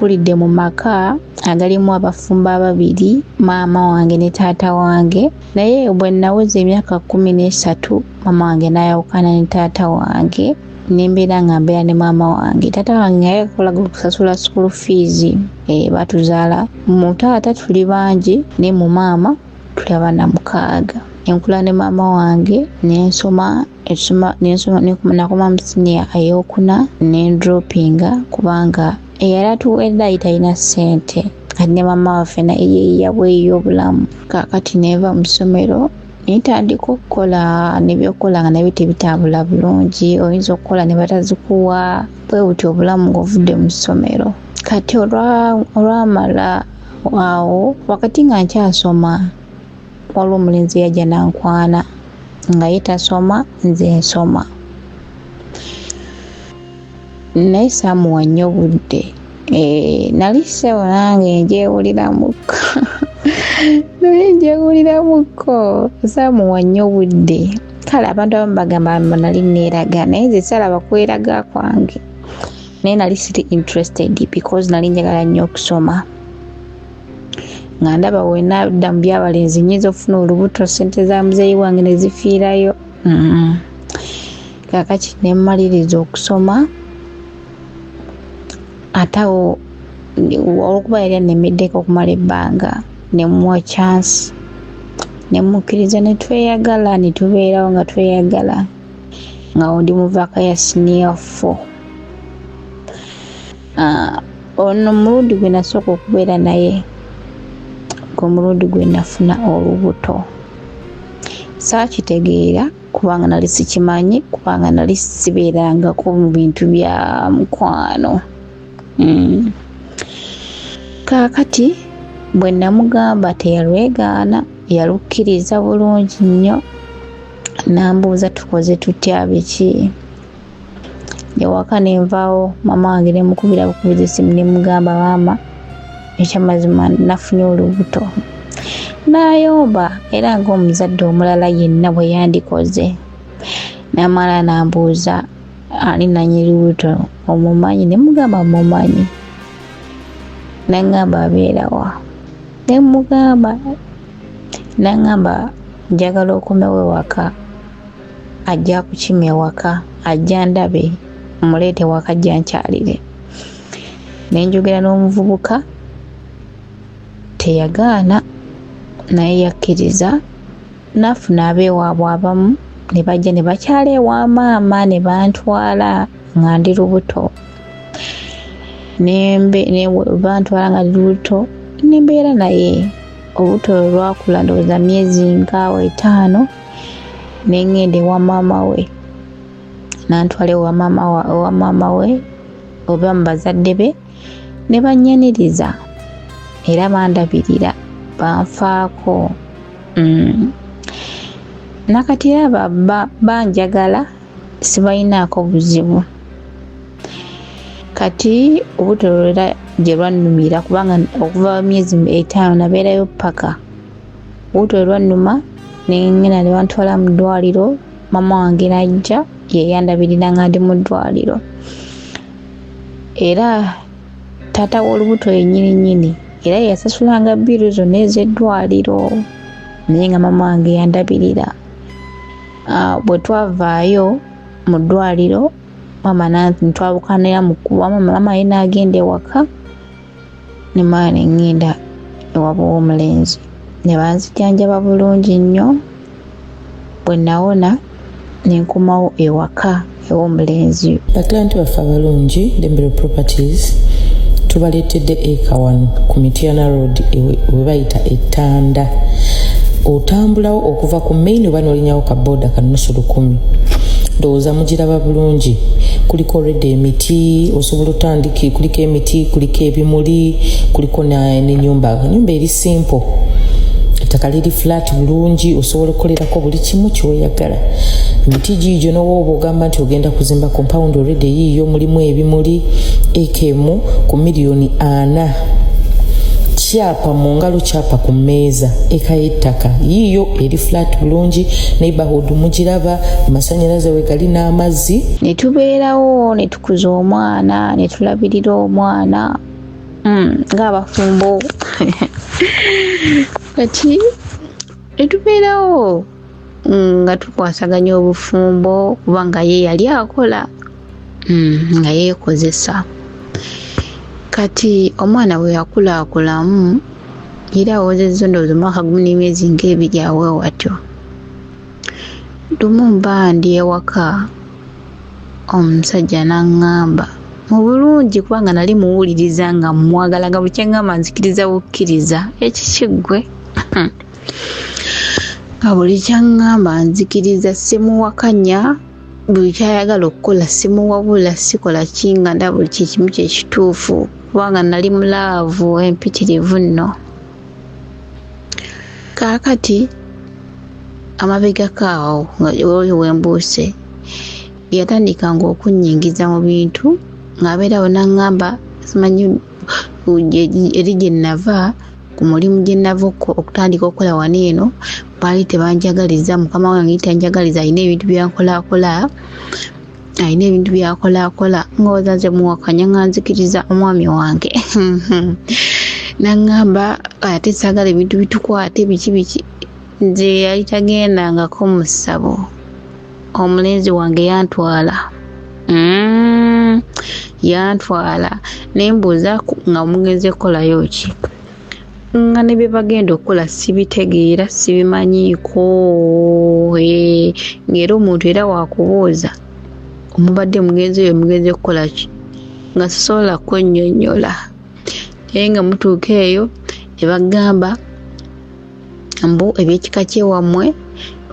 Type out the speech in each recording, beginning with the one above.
nakulidde mu maka agalimu abafumba babiri, maama wange ne taata wange, naye bwe naweza emyaka 13 maama wange n'ayawukana ne taata wange nembeera nga mbeera ne maama wange. Taata wange yayagalaga okusasula school fees, batuzaala mu taata tuli bangi ne mu maama tuli abaana 6. Enkula ne maama wange nensoma nakoma mu senior eyokuna nendropinga kubanga eyali atuwedde ayita ssente kati ne maama waffe naye yabweyo obulamu. Kakati neva mu ssomero nitandika okukola nebyokukola nga nabyo tebitambula bulungi, oyinza okukola ne batazikuwa, bwe buti obulamu ng'ovudde mu ssomero. Kati olwamala awo wakati nga nkyasoma waliwo omulenzi yajja nankwana nga ye tasoma nze nsoma, naye saamuwa nnyo budde. Nali ssebo nange njewuliramuko naye njewuliramuko saamuwa nnyo budde. Kale abantu abamu bagamba nali neeraga naye nze salaba kweraga kwange, naye nali siri interested because nali njagala nnyo okusoma nga ndaba wenadda mu byabalenzi nyinza okufuna olubuto, ssente za muzeeyi wange ne zifiirayo. Kakati ne mmaliriza okusoma ate awo olwokuba yali annemeddeko okumala ebbanga ne muwa chance ne mukkiriza ne tweyagala ne tubeerawo nga tweyagala nga ndi mu vaka ya senior 4. Ono mulundi gwe nasooka okubeera naye omulundi gwe nafuna olubuto saakitegeera kubanga nali sikimanyi, kubanga nali sibeerangako mu bintu bya mukwano. Kaakati bwe namugamba teyalwegaana, yalukkiriza bulungi nnyo, nambuuza tukoze tutya biki. Ewaka nenvaawo maama wange ne mukubira bukubiza essimu ne mugamba maama ekyamazima nafunye olubuto. N'ayomba era ng'omuzadde omulala yenna bwe yandikoze. Namala nambuuza ani nannyini lubuto omumanyi? Ne mugamba mumanyi. N'aŋŋamba abeerawa? Ne mugamba. N'aŋŋamba njagala okomewo ewaka, ajja kukima ewaka, ajja ndabe muleete waka ajja nkyalire. Ne njogera n'omuvubuka teyagaana naye yakkiriza, nafuna abeewaabwe abamu ne bajja ne bakyala ewa maama ne bantwala nga ndi lubuto. Bantwala nga ndi lubuto nembeera naye. Obuto lwakula ndowooza myezi nkaawa 5 neŋŋenda ewa maama we, nantwala ewa maama we oba mu bazadde be ne bannyaniriza era bandabirira banfaako. Nakati era banjagala sibalinaako buzibu. Kati obuto era gye lwannumira kubanga okuva myezi 5 nabeerayo paka. Obuto lwannuma nengenda ne bantwala mu ddwaliro, maama wange najja ye yandabirira nga ndi mu ddwaliro. Era taata w'olubuto yennyini era yasasulanga bbiru zonna ez'eddwaliro naye nga maama wange yandabirira. Bwe twavaayo mu ddwaliro maama ntwabukanira mu kkubo, maama ye n'agenda ewaka ne maama neŋŋenda ewaba w'omulenzi ne banzijanjaba bulungi nnyo. Bwe nawona ne nkomawo ewaka ew'omulenzi. Baklanti baffe abalungi, Lembero Properties tubaleetedde eka 1 ku Mityana Road we bayita Ettanda. Otambulawo okuva ku main oba n'olinyawo ka boda ka nusu 10. Ndowooza mugiraba bulungi. Kuliko already emiti, osobola otandika, kuliko emiti, kuliko ebimuli, kuliko n'ennyumba eri simple. Ettaka liri flat bulungi, osobola okukolerako buli kimu ky'oyagala. Emiti giigyo n'oba ogamba nti ogenda kuzimba compound already yiiyo mulimu ebimuli ekemu ku $4,000,000. Kyapa mu ngalo, kyapa ku mmeeza, eka y'ettaka yiiyo eri flat bulungi, neighborhood mugiraba, amasannyalaze we gali n'amazzi. Ne tubeerawo ne tukuza omwana ne tulabirira omwana ng'abafumbo kati etubeerawo nga tukwasaganya obufumbo kubanga ye yali akola nga yeekozesa. Kati omwana bwe yakulaakulamu era awozezza ndowooza omwaka gumu n'emyezi ng'ebiri awo watyo, lumu mba ndi ewaka omusajja n'aŋŋamba mu bulungi kubanga nali muwuliriza nga mwagalaga buli kyeŋŋamba nzikiriza bukkiriza ekikiggwe nga buli kyaŋŋamba nzikiriza simuwakanya, buli kyayagala okukola simuwabula, sikola kinga ndaba buli kimu kyekituufu kubanga nali mulaavu empitirivu nno. Kaakati amabegako awo nga oyo wembuuse yatandikanga okunnyingiza mu bintu ng'abeerawo n'aŋŋamba simanyi eri gye nnava ku mulimu gye nnava okutandika okukola wano eno baali tebanjagaliza, mukama wange tanjagaliza, alina ebintu by'akolaakola ng'oza nze muwakanya nga nzikiriza omwami wange n'aŋŋamba ate saagala ebintu bitukwate biki nze yali tagendangako mu ssabo. Omulenzi wange yantwala nembuuza nga mugenze kukolayo ki, nga ne bye bagenda okukola sibitegeera sibimanyiiko. Ng'era omuntu era wakubuuza omubadde mugenzi kukola ki nga sisobola kwennyonnyola, naye nga mutuuka eyo ne bagamba mbu ebyekika kyewammwe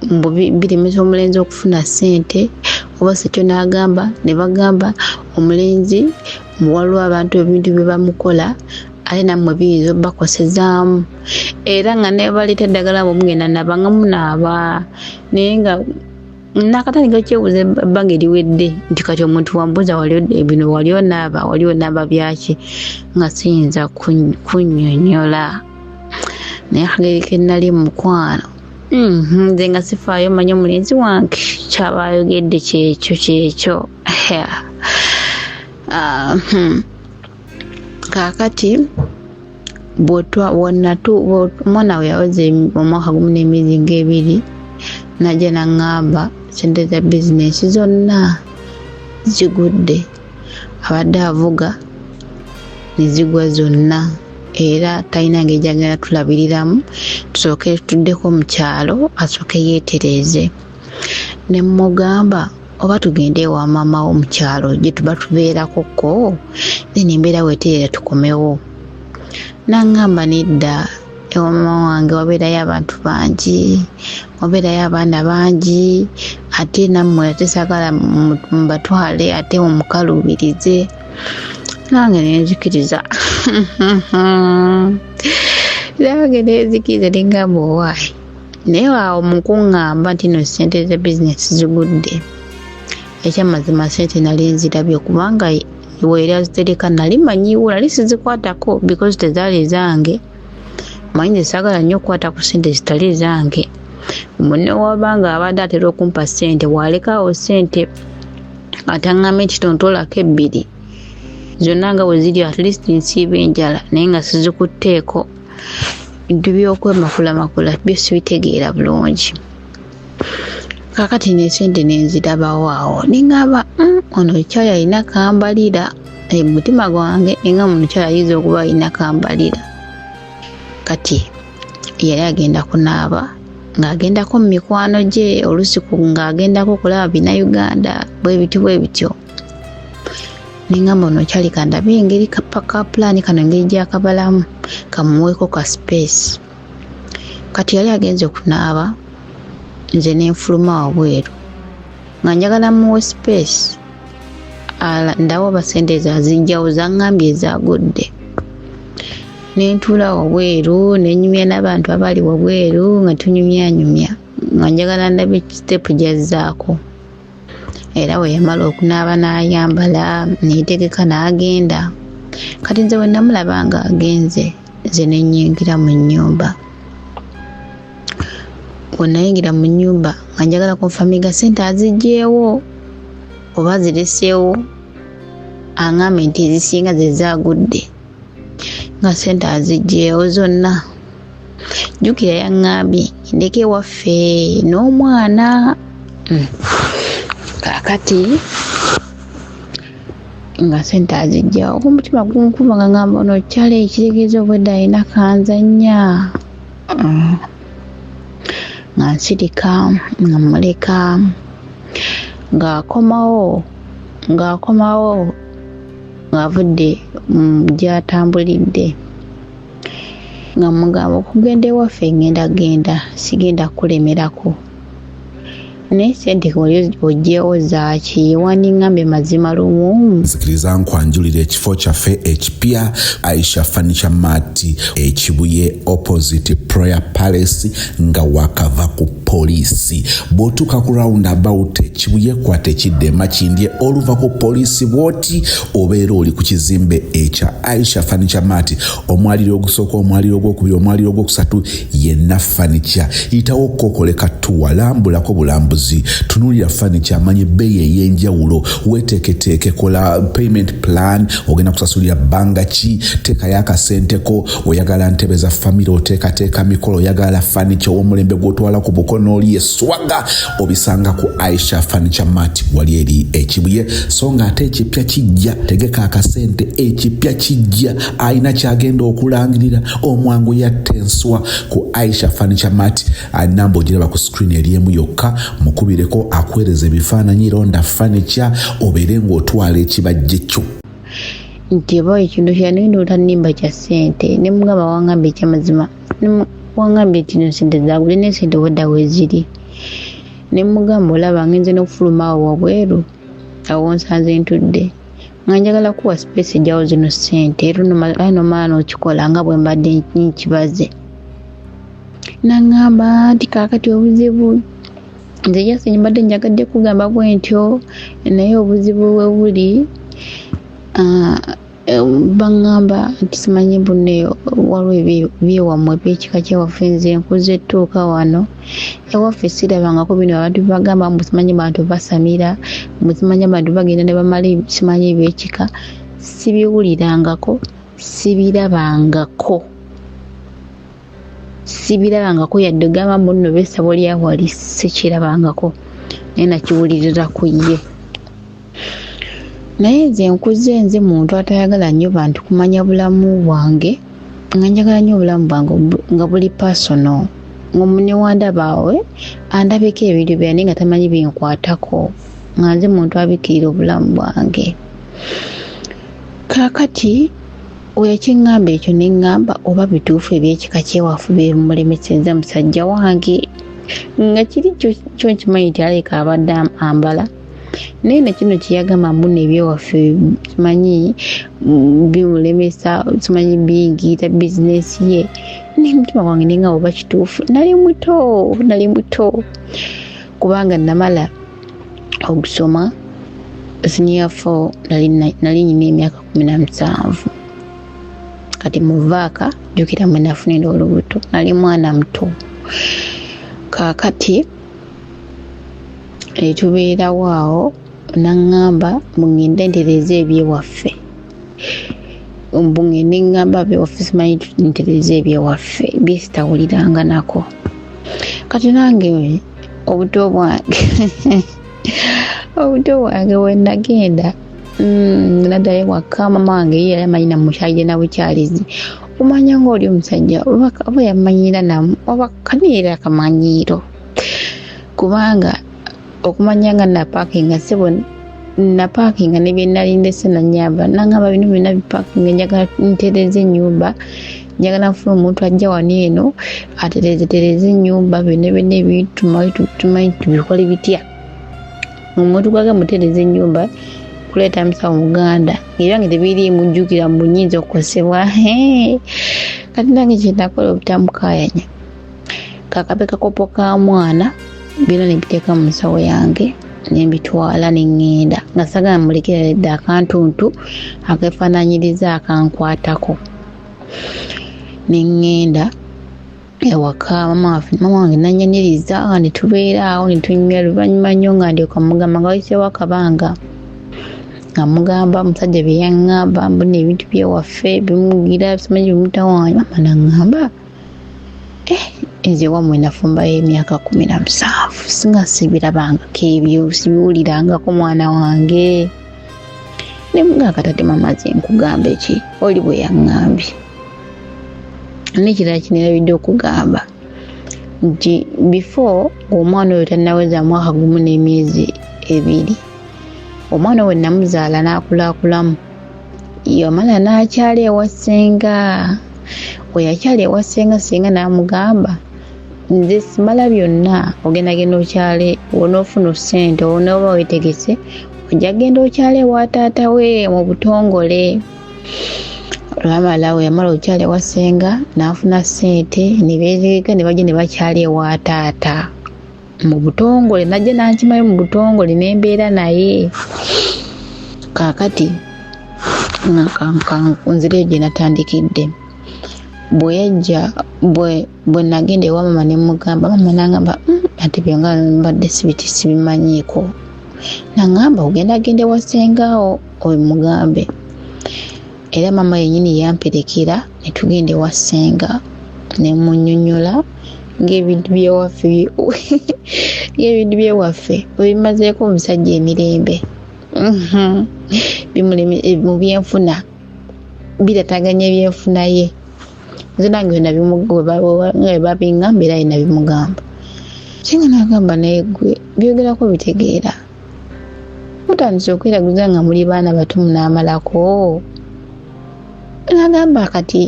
mbu biremesa omulenzi okufuna ssente, oba sekyo n'agamba ne bagamba omulenzi waliwo abantu ebintu bye bamukola ate nammwe biyinza obbakosezaamu, era nga ne baleeta eddagala mugenda naba nga munaaba. Naye nga nakatandika kyebuuza ebbanga eriwedde nti kati omuntu wambuuza bino wali onaaba byaki, nga siyinza kunnyonnyola. Naye akageri ke nnali mukwano nze nga sifaayo manyi omulenzi wange kyaba ayogedde kyekyo. Kaakati omwana we yawoze omwaka gumu n'emyezi ng'ebiri najja n'aŋŋamba sente za bizinensi zonna zigudde, abadde avuga ne zigwa zonna era talina ngeri gy'agenda tulabiriramu, tusooke tuddeko mu kyalo asooke yeetereeze. Ne mmugamba oba tugende ewa maama wo mu kyalo gye tuba tubeerako ko then embeera weetereera tukomewo. N'aŋŋamba nedda, ewa maama wange wabeerayo abantu bangi, wabeerayo abaana bangi, ate nammwe ate saagala mubatwale ate mumukaluubirize. Nange nenzikiriza nengamba owaayi, naye awo mukuŋŋamba nti no ssente za bizinesi zigudde, ekyamazima ssente nali nzirabye kubanga weera zitereka nali manyiwo, nali sizikwatako because tezaali zange. Manyi nze saagala nnyo okukwata ku ssente zitali zange. Munne wabanga abadde atera okumpa ssente walekaawo ssente ataŋŋambe nti tontolako ebbiri zonna nga bwe ziri at least nsiiba enjala naye nga sizikutteeko. Bintu by'okwemakuulamakula byo sibitegeera bulungi. Kaakati n'esente nenzirabawo awo nengamba ono omukyala alina kambalira, mutima gwange nga omukyala ayinza okuba alina kambalira. Kati yali agenda kunaaba ng'agendako mu mikwano gye, olusiku ng'agendako okulaba bina Uganda bwe bityo. Nengamba ono okyali kandabe engeri ka pulaani kano engeri gy'akabalamu kamuweeko ka space. Kati yali agenze okunaaba, nze nenfuluma wabweru nga njagala muwe space ndawo oba ssente zazinjawo zaŋŋambye ezagudde. Nentuula wabweru nenyumya n'abantu abali wabweru nga tunyumyanyumya nga njagala ndabe sitepu gyazzaako. Era we yamala okunaaba n'ayambala neetegeka n'agenda. Kati nze bwe namulaba nga agenze nze nenyingira mu nnyumba. Bwe nayingira mu nnyumba nga njagala konfamiga ssente aziggyeewo oba zireseewo, aŋŋambe nti ezisinga ze zaagudde. nga sente azigyewo zonna. Jjukira yaŋŋambye ndeke waffe n'omwana. Kaakati nga sente azigyawo omutima gunkuba nga ngamba ono kyala ekitegeeza obwedda alina kanzanya. Nga nsirika nga muleka ng'akomawo ng'avudde gy'atambulidde nga mugamba okugenda ewaffe genda sigenda kulemerako naye sente ojjeewo zaaki wandiŋŋambe mazima lumu. Nzikiriza nkwanjulira ekifo kyaffe ekipya Aisha Furniture Mart ekibuye opposite Prayer Palace nga wakava ku poliisi. Bw'otuuka ku roundabout ekibuye kwata ekidde Makindye oluva ku poliisi bw'oti obeera oli ku kizimbe ekya Aisha Furniture Mart. Omwaliro ogusooka, omwaliro ogwokubiri, omwaliro ogwokusatu yenna furniture. Yitawo kokoleka tuwa lambulako bulambuzi. Tunuulira furniture amanyi ebbeeyi ey'enjawulo. Weeteeketeeke, kola payment plan, ogenda kusasulira bbanga ki, teekayo akasenteko. Oyagala ntebe za famire oteekateeka mikolo, oyagala furniture ow'omulembe gw'otwala ku bukono oli eswaga, obisanga ku Aisha Furniture Mart wali eri ekibuye. So nga ate ekipya kijja, tegeka akasente, ekipya kijja, alina kyagenda okulangirira. Omwangu yatta enswa ku Aisha Furniture Mart. Namba ogiraba ku screen eri emu yokka, mukubireko akwereza ebifaananyi ronda furniture obeere ng'otwala ekibajje kyo. Nti oba ekintu kyanenda otannimba kya ssente ne mugamba wangambye ekyamazima wangambye kino sente zaagule ne sente wadda weeziri ne mugamba olaba ngenze n'okufuluma awo wabweru awo nsanze ntudde nga njagala kuwa space ejjawo zino ssente era nomala n'okikola nga bwe mbadde nkibaze. N'aŋŋamba nti kaakati obuzibu nze jase mbadde njagadde kugamba bwe ntyo naye obuzibu we buli baŋŋamba nti simanyi bunne waliwo ebyewammwe ebyekika kyewaffe. Nze nkuze ettuuka wano ewaffe sirabangako bino abantu bagamba musimanyi bantu basamira, musimanyi abantu bagenda ne bamala simanyi ebyekika. Sibiwulirangako, sibirabangako yadde ogamba munno beesabo lyawali sikirabangako naye nakiwulirira ku ye. Naye nze nkuze nze muntu atayagala nnyo bantu kumanya bulamu bwange, nga njagala nnyo obulamu bwange nga buli personal. Ng'omune wandabaawe andabeko ebintu byange nga tamanyi binkwatako, nga nze muntu abikirira obulamu bwange. Kaakati wekiŋŋamba ekyo ne ŋŋamba oba bituufu ebyekika kyewaffe bimulemesezza musajja wange nga kiri kyo nkimanyi nti aleka abadde ambala. Naye nakino kyeyagamba muno ebyewaffe simanyi bimulemesa, simanyi biyingirira bizinesi ye. N'omutima gwange nenga oba kituufu. Nali muto kubanga namala okusoma senior 4 nali nyina emyaka 17. Kati muvaaka jjukira mwe nafunira olubuto, nali mwana muto. Kaakati tubeerawo awo n'aŋŋamba mugende ntereze ebyewaffe. Mbungende ŋŋamba ebyewaffe simanyi ntereze ebyewaffe byesitawuliranga nako. Kati nange obuto bwange we nagenda naddayo waka mama wange ye yali amanyi namukyalire na bukyalizi. Omanya ng'oli omusajja oba yamanyira namu oba kaniira akamanyiiro kubanga okumanya nga napaakinga sebo napaakinga ne bye nali ndese nanyamba nangamba bino byonna bipaakinga njagala ntereze ennyumba, njagala nfuna omuntu ajja wano eno atereze ennyumba byonna ebintu tumanyi tubikole bitya. Omuntu gwaga mutereze ennyumba kuleeta musawo Muganda ebyange tebiri mujjukira munyinza okukosebwa. Kati nange kyendakola obutamukayanya kakabe kakopo ka mwana byonna nebiteeka mu nsawo yange nembitwala neŋŋenda nga sagala mulekera edda akantuntu akefaananyiriza akankwatako. Neŋŋenda ewaka mama wange nanyaniriza ne tubeera awo ne tunyumya luvannyuma nnyo nga ndyoka mugamba nga wayiseewo akabanga nga mugamba omusajja bye yaŋŋamba mbona ebintu byewaffe bimugira simanyi bimutawaanya mana ŋŋamba nze wamwe nafumbayo emyaka 17 singa sibirabangako ebyo sibiwulirangako mwana wange ne muganga tate mama ze nkugamba eki oli bwe yaŋŋambye n'ekirala kinirabidde okugamba nti before omwana oyo tannaweza mwaka gumu n'emyezi 2 omwana we namuzaala n'akulaakulamu yamala n'akyali ewa ssenga we yakyali ewa ssenga ssenga n'amugamba nze simala byonna ogendagenda okyale wonoofuna ssente onooba weetegese ojja genda okyale ewa taata we mu butongole olwamala we yamala okyale ewa ssenga n'afuna ssente ne beetegeka ne bajja ne bakyali ewa taata mu butongole najja n'ankimayo mu butongole n'embeera naye kaakati nzire gye natandikidde bwe yajja bwe nagenda ewa mama ne mugamba mama n'angamba ate byonga mbadde sibimanyiiko n'angamba ogenda agenda ewa ssengawo omugambe era mama yennyini yamperekera ne tugenda ewa ssenga ne munnyonnyola ng'ebintu byewaffe webimazeeko omusajja emirembe mu byenfuna birataganya ebyenfuna ye nze nange babiŋŋamba era ye nabimugamba singa nagamba naye gwe byogerako bitegeera mutandise okweraguza nga muli baana bato munaamalako nagamba kati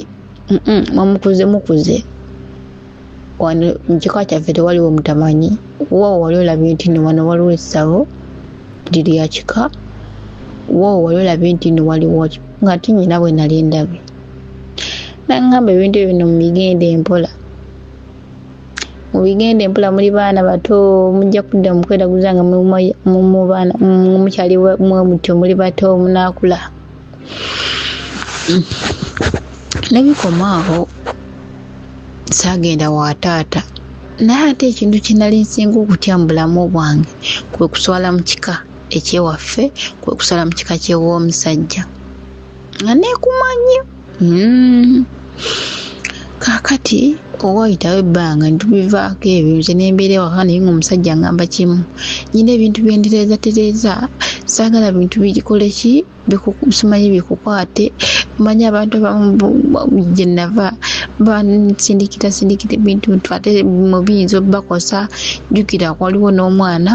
mukuze wano mukika kyaffe tewaliwo mutamanyi wao wali olabye nti wano waliwo essabo liri yakika wao wali olabye nti waliwo nga tinyina bwe nali ndabye nangamba ebintu ebyo bino mubigende mpola muli baana bato mujja kudda mukweraguza nga mukyali mutyo muli bato munaakula nebikomaawo saagenda wa taata naye ate ekintu kinali nsinga okutya mu bulamu bwange kwe kuswala mu kika ekyewaffe kwe kuswala mu kika kyew'omusajja nga neekumanyi kaakati owayitawo ebbanga ntubivaako ebyo nze nembeera ewaka naye ngaomusajja ngamba kimu nyina ebintu byendereezatereeza saagala bintu bikole ki simanyi bikukwate manyi abantu gye nava basindikira ebintu ate mu biyinza obbakosa jjukira waliwo n'omwana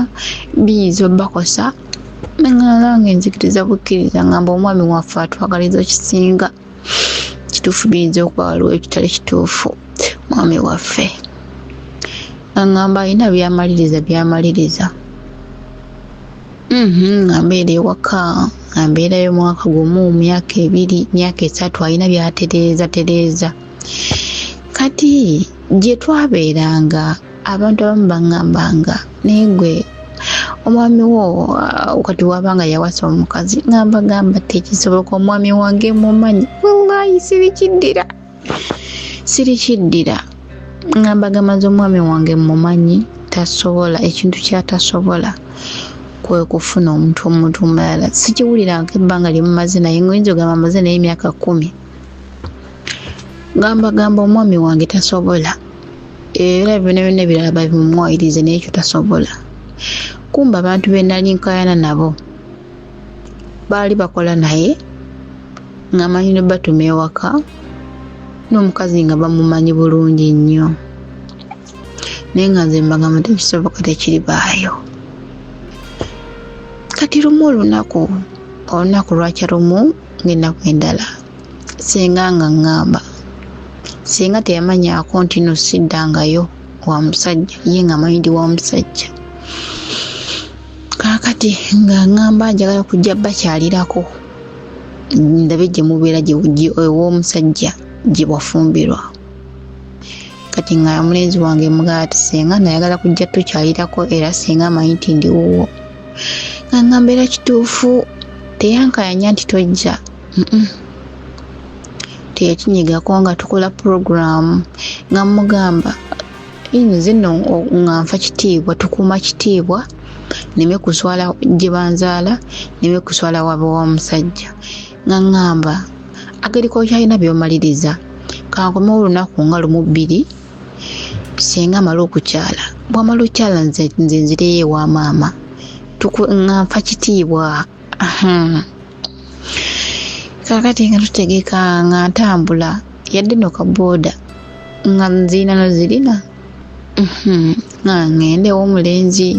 biyinza obbakosa nange enzikiriza bukkiriza ngamba omwami waffe atwagaliza kisinga kituufu biyinza okuba waliwo ekitali kituufu mwami waffe ngamba alina byamaliriza nga mbeera ewaka nga mbeerayo mwaka gumu myaka 2 myaka 3 alina byatereeza kati gye twabeeranga abantu abamu baŋŋambanga naye gwe omwami wo kati wabanga yawasa omukazi gamba tekisoboka omwami wange mumanyi wallahi sirikiddira ngamba gamaze omwami wange mumanyi tasobola ekintu kyatasobola kwe kufuna omuntu mulala sikiwuliranga ebbanga limumaze naye ngoyinza ogamba amaze naye emyaka 10 gamba omwami wange tasobola era byonna ebirala babimumwayirize naye ekyo tasobola kumba abantu benali nkayana nabo baali bakola naye ng'amanyi ne batuma ewaka n'omukazi nga bamumanyi bulungi nnyo naye nga nze mbagamba tekisoboka tekiribaayo kati lumu olunaku lwakya lumu ng'ennaku endala singa nga ŋŋamba singa teyamanyaako nti no siddangayo wa musajja ye nga amanyi ndi wa musajja kaakati nga ŋŋamba njagala kujja bakyalirako ndabe gye mubeera ew'omusajja gye wafumbirwa kati nga mulenzi wange mugala ati singa nayagala kujja tukyalirako era singa amanyi nti ndi wuwo nga ŋŋamba era kituufu teyankayanya nti tojja teyakinyigako nga tukola puroguramu nga mugamba nze nno nga nfa kitiibwa tukuuma kitiibwa nime kuswala gye banzaala nime kuswala wabe wa musajja nga ngamba akaliko kyalina byomaliriza kankoma olunaku nga lumu bbiri singa mala okukyala bwamala okyala nze nzireyo ewa maama nga nfa kitiibwa kakati nga tutegeka nga ntambula yadde no kabooda nga nziina nozirina nga ngende w'omulenzi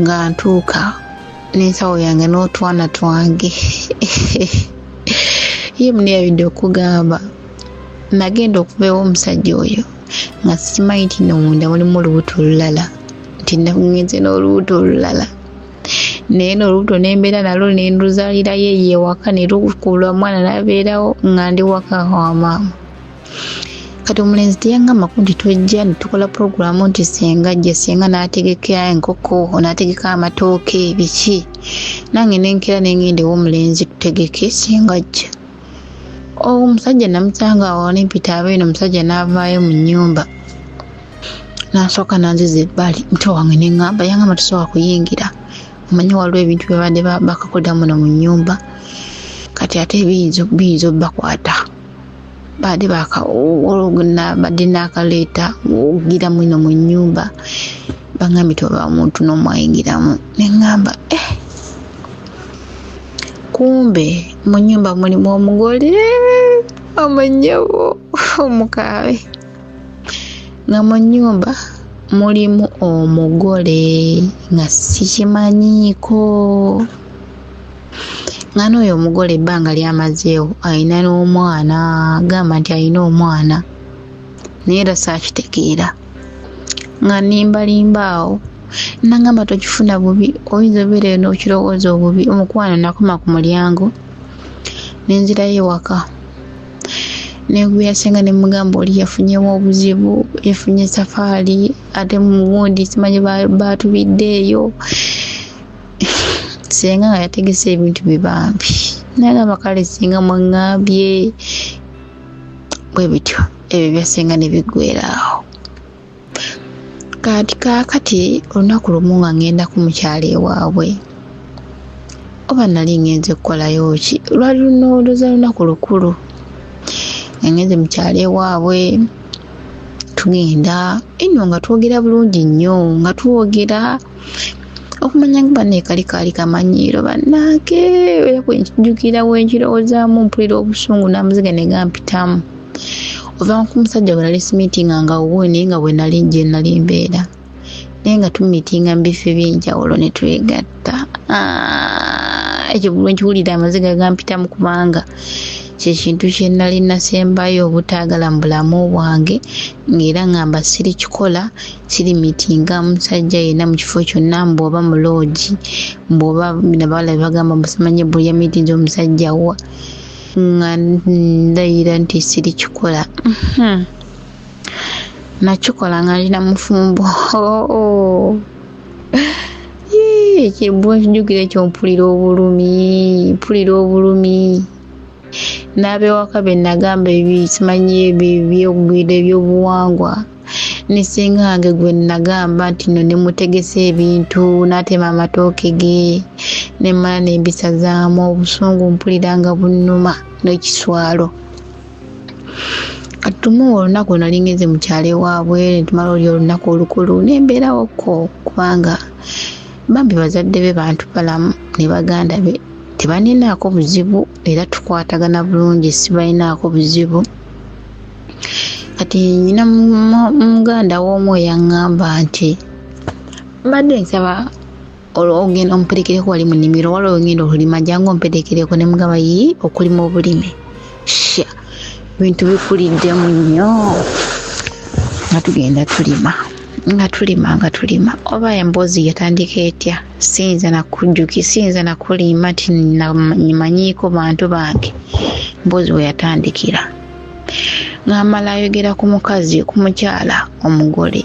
nga ntuuka n'ensawo yange n'otwana twange ye muni yabidde okugamba nagenda okubeewo omusajja oyo nga simanyi nti nomunda mulimu olubuto olulala nti nagenze n'olubuto olulala naye n'olubuto nembeera nalwo nenduzaalirayo eyo ewaka ne lukulwa mwana nabeerawo nga ndi waka wa maama. Kati omulenzi teyangamba nti twejja ne tukola puroguramu nti senga n'ategeka enkoko n'ategeka amatooke biki nange nenkera nengende w'omulenzi tutegeke senga ajja. Omusajja namusanga awo nempita abeeno omusajja n'avaayo mu nnyumba n'asooka nanziza ebbali mutwe wange neŋŋamba yangamba tosobola kuyingira omanyi waliwo ebintu byebadde bakakoda muno mu nnyumba kati ate biyinza obbakwata badde n'akaleeta ogira muno mu nnyumba bangambye toba omuntu n'omwayingiramu neŋŋamba kumbe mu nnyumba mulimu omugole omunyobo omukaawe nga mu nnyumba mulimu omugole nga sikimanyiiko nga n'oyo omugole ebbanga lyamazeewo alina n'omwana agamba nti alina omwana naye era saakitegeera nga nimbalimba awo nangamba tokifuna bubi oyinza obeereyo n'okirowooza obubi omukwano nakoma ku mulyango nenzirayo ewaka negwira senga nemugamba oli yafunyewo obuzibu yafunye safaari ate muwundi simanyi batubiddeeyo senga nga yategese ebintu bibambi nagamba kale singa mwaŋŋambye bwe bityo ebyo byasenga nebiggweeraawo. Kati olunaku lumu nga ngenda ku mukyala ewaabwe oba nali ngenze kukolayo ki lwali lunoodoza lunaku lukulu nga ngenze mukyala ewaabwe tugenda eno nga twogera bulungi nnyo nga twogera okumanya nga banekali kamanyiiro bannange era kwenjukira wenkirowoozamu mpulira obusungu n'amuziga ne gampitamu ova ku musajja gwe nali simiitinga nga wuwe naye nga bwe nali gye nali mbeera naye nga tumiitinga mu bifo ebyenjawulo ne twegatta ekyo bwe nkiwulira amaziga gampitamu kubanga kyekintu kye nali nasembayo obutaagala mu bulamu bwange ng'era ngamba siri kikola siri miitinga musajja yenna mu kifo kyonna mbw'oba mu loogi mbw'oba nabawala bagamba musimanye buli ya miitinzi omusajja wa nga ndayira nti siri kikola nakikola nga ndina mufumbo ekibwa nkijjukira ekyo mpulira obulumi n'abewaka be nagamba ebisimanyi ebyokugwira ebyobuwangwa nesenga wange gwe nagamba nti no nemutegesa ebintu n'atema amatooke ge nemala nembisazaamu obusungu mpulira nga bunnuma n'ekiswalo. Kati tumuwa olunaku nali ngenze mukyala ewaabwe netumala oli olunaku olukulu nembeerawokko kubanga bambi bazadde be bantu balamu ne baganda be tebaninaako buzibu era tukwatagana bulungi sibalinaako buzibu. Kati nyina muganda w'omu eyaŋŋamba nti mbadde nsaba ogenda omperekereko wali mu nnimiro waliwo ogenda okulima jangu omperekereko ne mugamba okulima obulime sha ebintu bikuliddemu nnyo nga tugenda nga tulima oba emboozi yatandika etya siyinza nakulima nti nyimanyiiko bantu bange mboozi we yatandikira ng'amala ayogera ku mukazi ku mukyala omugole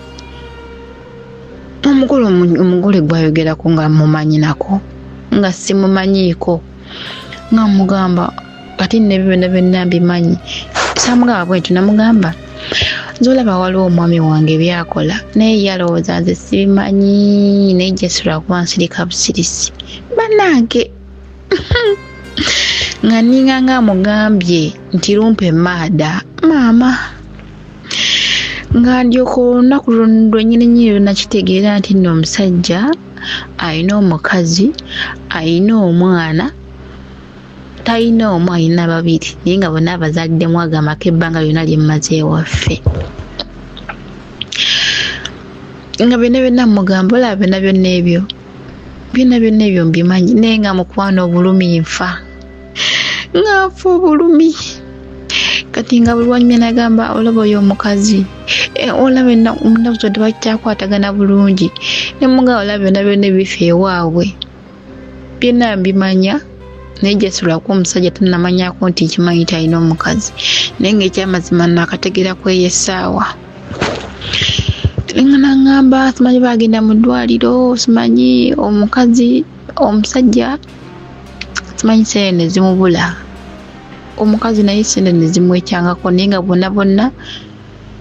gwayogerako nga mumanyinako nga simumanyiiko nga mugamba kati nebyo byonna byonna mbimanyi samugamba bwentu namugamba nzolaba waliwo omwami wange byakola naye yalowooza nze sibimanyi naye jesula kuba nsirika busirisi bannange nga ninga nga mugambye nti lumpe maada maama nga ndyoka olunaku lwennyini nakitegeera nti nno omusajja alina omukazi alina omwana talina omu alina babiri naye nga bonna abazaaliddemu agambako ebbanga lyonna lyemmaze ewaffe nga byonna byonna mugamba olaba byonna byonna ebyo mbimanyi naye nga mukwana obulumi nfa nga nfa obulumi kati nga buli wanyuma nagamba olaba oyo omukazi olaba omunaku zodde bakyakwatagana bulungi ne mugamba olaba byonna byonna ebifa ewaabwe byonna mbimanya naye gyesulako omusajja tannamanyako nti kimanyi talina omukazi naye ng'ekyamazima nakategera kweyesaawa nga nangamba simanyi bagenda mu ddwaliro simanyi omukazi omusajja simanyi sente ne zimubula omukazi naye sente ne zimwekyangako naye nga bonna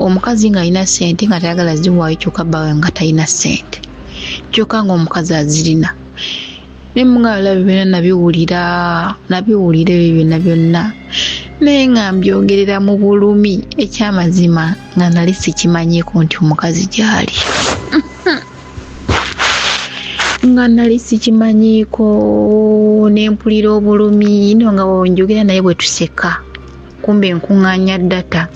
omukazi nga alina sente nga tayagala ziwaayo kyokka bbawe nga talina sente kyokka nga omukazi azirina naye mugala byonna nabiwulira ebyo byonna byonna naye nga mbyogerera mu bulumi ekyamazima nga nali sikimanyiiko nti omukazi gyali nga nali sikimanyiiko nempulira obulumi no nga bwenjogera naye bwe tuseka kumbe nkuŋŋaanya data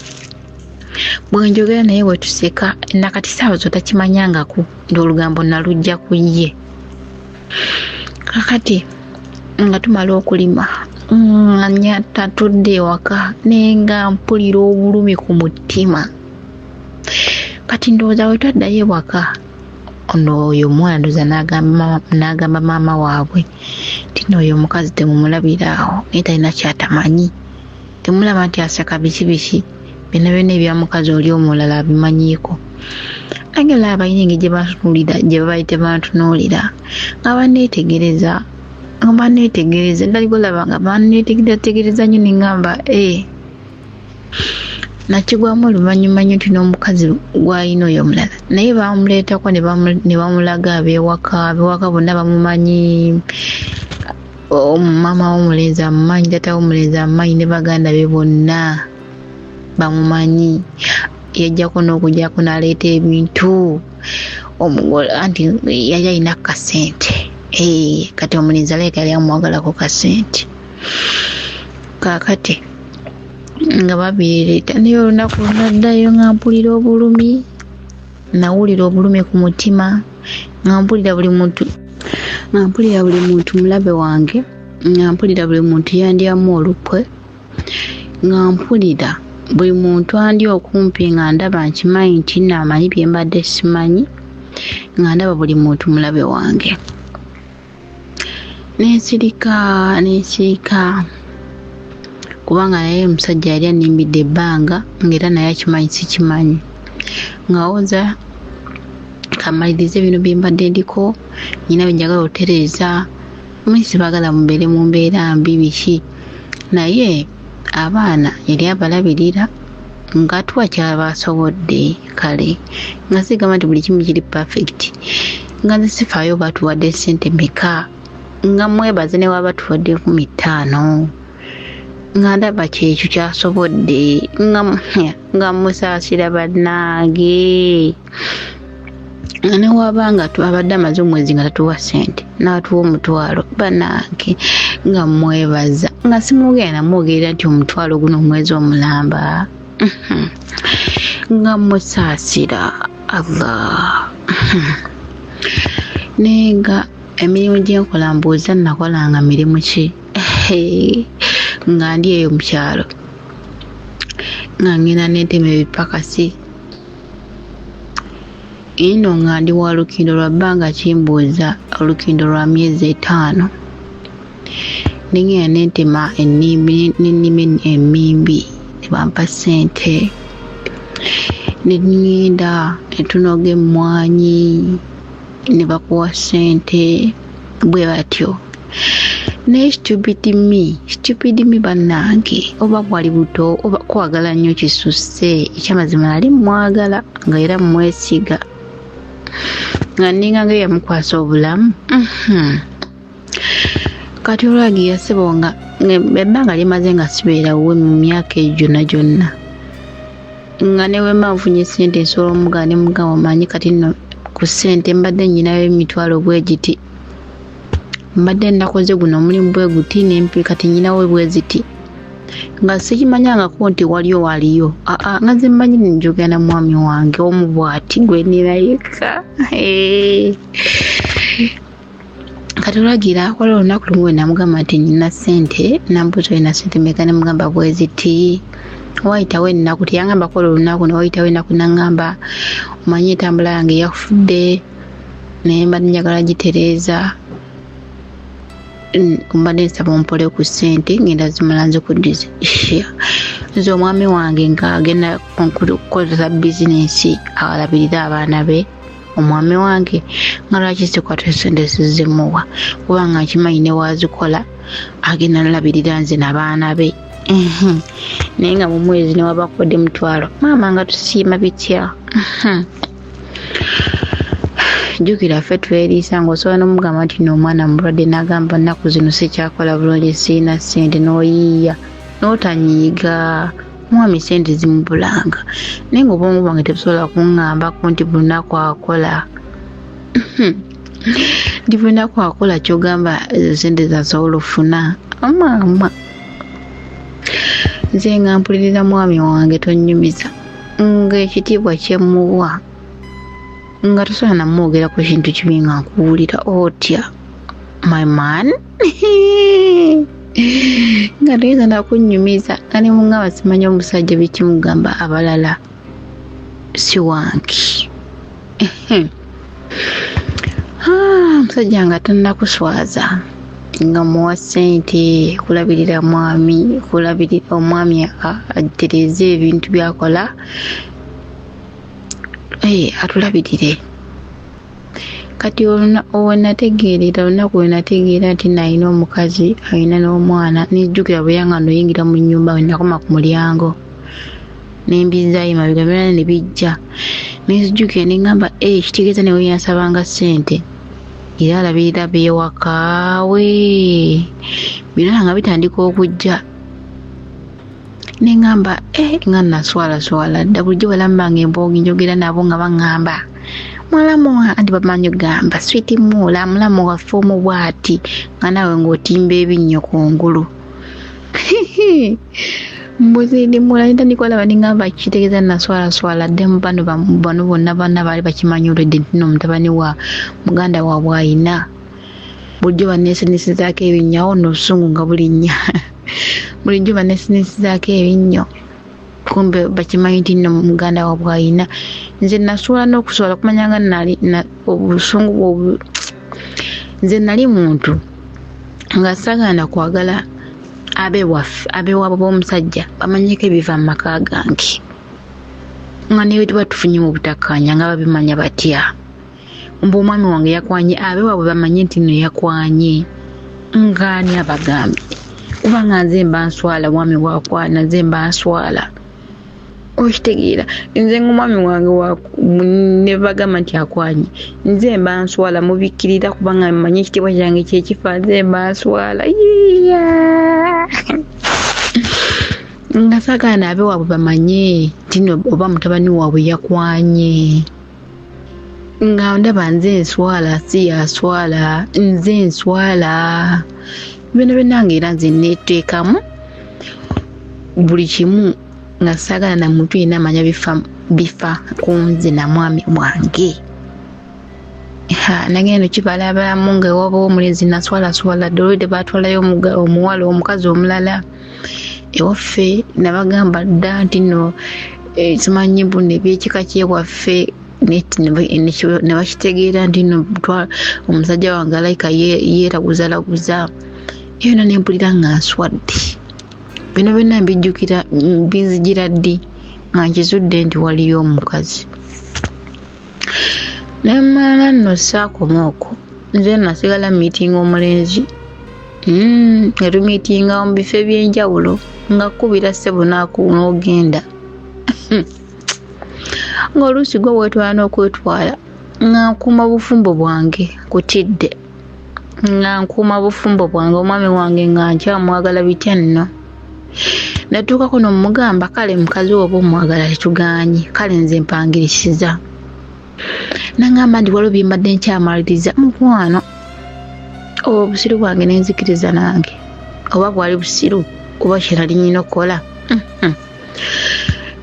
bwenjogera naye bwe tuseka nakati saawa zotakimanyangako ndi olugambo nalujja ku ye kakati nga tumala okulima nga tatudde ewaka naye nga mpulira obulumi ku mutima kati ndowooza bwe twaddayo ewaka ono oyo omwana ndowooza n'agamba maama waabwe nti n'oyo omukazi temumulabiraawo naye talina kyatamanyi temulaba nti aseka biki byonna byonna ebyamukazi oli omulala abimanyiiko nange olaba balina engeri gye babayite bantunuulira nga baneetegereza ndaligo olaba nga baneetegereza nnyo nengamba nakigwamu oluvannyuma nnyo nti n'omukazi gwalina oyo omulala naye bamuleetako ne bamulaga abewaka bonna bamumanyi mama w'omulenzi amumanyi tata w'omulenzi amumanyi ne baganda be bonna bamumanyi yajjako n'okujjako n'aleeta ebintu omugole anti yali alina kasente kati omulenzi aleka yali amuwagalako kasente kakati nga babireeta naye olunaku lunaddayo nga mpulira obulumi nawulira obulumi ku mutima nga mpulira buli muntu mulabe wange nga mpulira buli muntu yandyamu olukwe nga mpulira buli muntu andi okumpi nga ndaba nkimanyi nti namanyi bye mbadde simanyi nga ndaba buli muntu mulabe wange nensirika kubanga naye omusajja yali annimbidde ebbanga ng'era naye akimanyi sikimanyi nga woza kamalirize bino bye mbadde ndiko nyina bye njagala otereeza mwisi baagala mubeere mu mbeera mbi biki naye abaana yali abalabirira nga twakyaba asobodde kale nga sigamba nti buli kimu kiri perfect nga nze sifaayo batuwadde ssente meka nga mwebaze ne waba tuwadde 15 nga ndaba kyekyo kyasobodde nga musaasira bannange nga ne waba nga abadde amaze omwezi nga tatuwa ssente n'atuwa omutwalo bannange nga mwebaza nga simugenda mwogerera nti omutwalo guno omwezi omulamba nga musaasira Allah nenga emirimu gyenkola mbuuza nakolanga mirimu ki nga ndi eyo mukyalo nga ngenda netema ebipakasi ino nga ndi wa lukindo lwa bbanga kimbuuza olukindo lwa myezi 5 ningenda netema ennimi emmimbi nebampa ssente nengenda netunoga emmwanyi ne bakuwa ssente bwe batyo naye stupid me bannange oba bwali buto oba kwagala nnyo kisusse ekyamazima nali mwagala nga era mwesiga nga ninga nga yamukwasa obulamu kati olwagi yasibonga ebbanga limaze nga sibeera wuwe mu myaka egyo gyonna nga newe manfunye sente nsobola omugaa ne mugamba manyi kati nno ku ssente mbadde nnyinayo emitwalo bwe giti mbadde nakoze guno omulimu bwe guti nempi kati nnyinawe bwe ziti nga sikimanyangako nti waliyo nga ze mmanyi njogera na mwami wange omu bw'ati gwe nirayika kati olagira waliwo olunaku lumu we namugamba nti nina ssente nambuuza olina ssente mmeka ne mugamba bwe ziti wayitawo ennaku tiyangambako olwo olunaku ne wayitawo ennaku nangamba omanyi entambula yange yafudde naye mbadde njagala gitereeza mbadde nsaba ompole ku ssente ngenda zimala nzikuddize nze omwami wange ng'agenda kukozesa bizinensi alabirira abaana be omwami wange nga lwaki sikwata ssente sizimuwa kubanga nkimanyi ne wazikola agenda nalabirira nze n'abaana be naye nga mu mwezi ne wabakodde mutwalo maama nga tusiima bitya jjukira ffe tweriisa ng'osobola n'omugamba nti n'omwana mulwadde n'agamba nnaku zino sikyakola bulungi siina ssente n'oyiiya n'otanyiiga mwami ssente zimubulanga naye ng'obwongo bwange tebusobola kuŋŋambako nti buli lunaku akola nti buli lunaku akola kyogamba ezo ssente zasobola ofuna maama nze nga mpulirira mwami wange tonnyumiza ng'ekitiibwa kyemuwa nga tosobola namwogerako kintu kibi nga nkuwulira otya my man nga toyinza nakunnyumiza nga ne mungamba simanyi omusajja bikimugamba abalala si wanki omusajja nga tannakuswaza nga muwa ssente kulabirira omwami atereze ebintu byakola atulabirire kati wenategeerera olunaku wenategeera nti nalina omukazi alina n'omwana nejjukira bwe yanga noyingira mu nnyumba wenakoma ku mulyango nembizaayo mabega byona ne bijja nezijjukira neŋŋamba kitegeeza newe yansabanga ssente era alabirira beewakaawe birala nga bitandika okujja neŋŋamba nga naswalaswala dda bulijjo balambanga emboogi njogera nabo nga baŋŋamba mulamu anti bamanyi ogamba switi muula mulamu waffe omu bw'ati nga naawe ng'otimba ebinnyo kungulu mbuzindimula nitandikola baneŋŋamba kitegeeza naswalaswala dde mu bano bonna baali bakimanyi olwedde nti no mutabani wa muganda waabwe ayina bulijjo baneesenesizaako ebinnyawo n'obusungu nga bulinnya bulijjo baneesenesizaako ebinnyo kumbe bakimanyi nti nno muganda waabwe ayina nze naswala n'okuswala kumanya nga nali obusungu nze nali muntu nga saagala kwagala abeewabwe b'omusajja bamanyeko ebiva mu maka gange nga newe tuba tufunye mu butakkaanya nga babimanya batya mbu omwami wange yakwanye abeewabwe bamanye nti nno yakwanye ngaani abagambye kubanga nze mba nswala mwami wakwana nze mba nswala okitegeera nze ng'omwami wange ne bagamba nti akwanye nze mba nswala mubikkirira kubanga mmanyi ekitiibwa kyange kyekifa nze mba nswala nga saagala abeewabwe bamanye nti no oba mutabani waabwe yakwanye nga ndaba nze nswala si yaswala nze nswala byonna byonnange era nze neeteekamu buli kimu nga saagala na muntu yenna amanya bifa ku nze na mwami wange nagenda kibalabalamu nga ewaba omulenzi naswalaswala dde olwedde baatwalayo omuwala omukazi omulala ewaffe nabagamba dda nti no simanyi buno ebyekika kyewaffe ne bakitegeera nti no omusajja wange alayika yeeraguzalaguza yona nempulira nga nswadde bino byonna mbijjukira mbinzigira ddi nga nkizudde nti waliyo omukazi nemala nno saakoma okwo nze nasigala miitinga omulenzi Erumitinga mu bifo ebyenjawulo nga kubira ssebo n'ogenda ng'oluusi gwe weetwala n'okwetwala nga nkuuma bufumbo bwange kutidde nga nkuuma bufumbo bwange omwami wange nga nkyamwagala bitya nno. Natuukako n'omugamba kale mukazi oba omwagala tetuganye kale nze mpangirisiza. Nangamba nti waliwo bye mbadde nkyamaliriza mukwano oba obusiru bwange nenzikiriza nange oba bwali busiru oba kyenali nyina okukola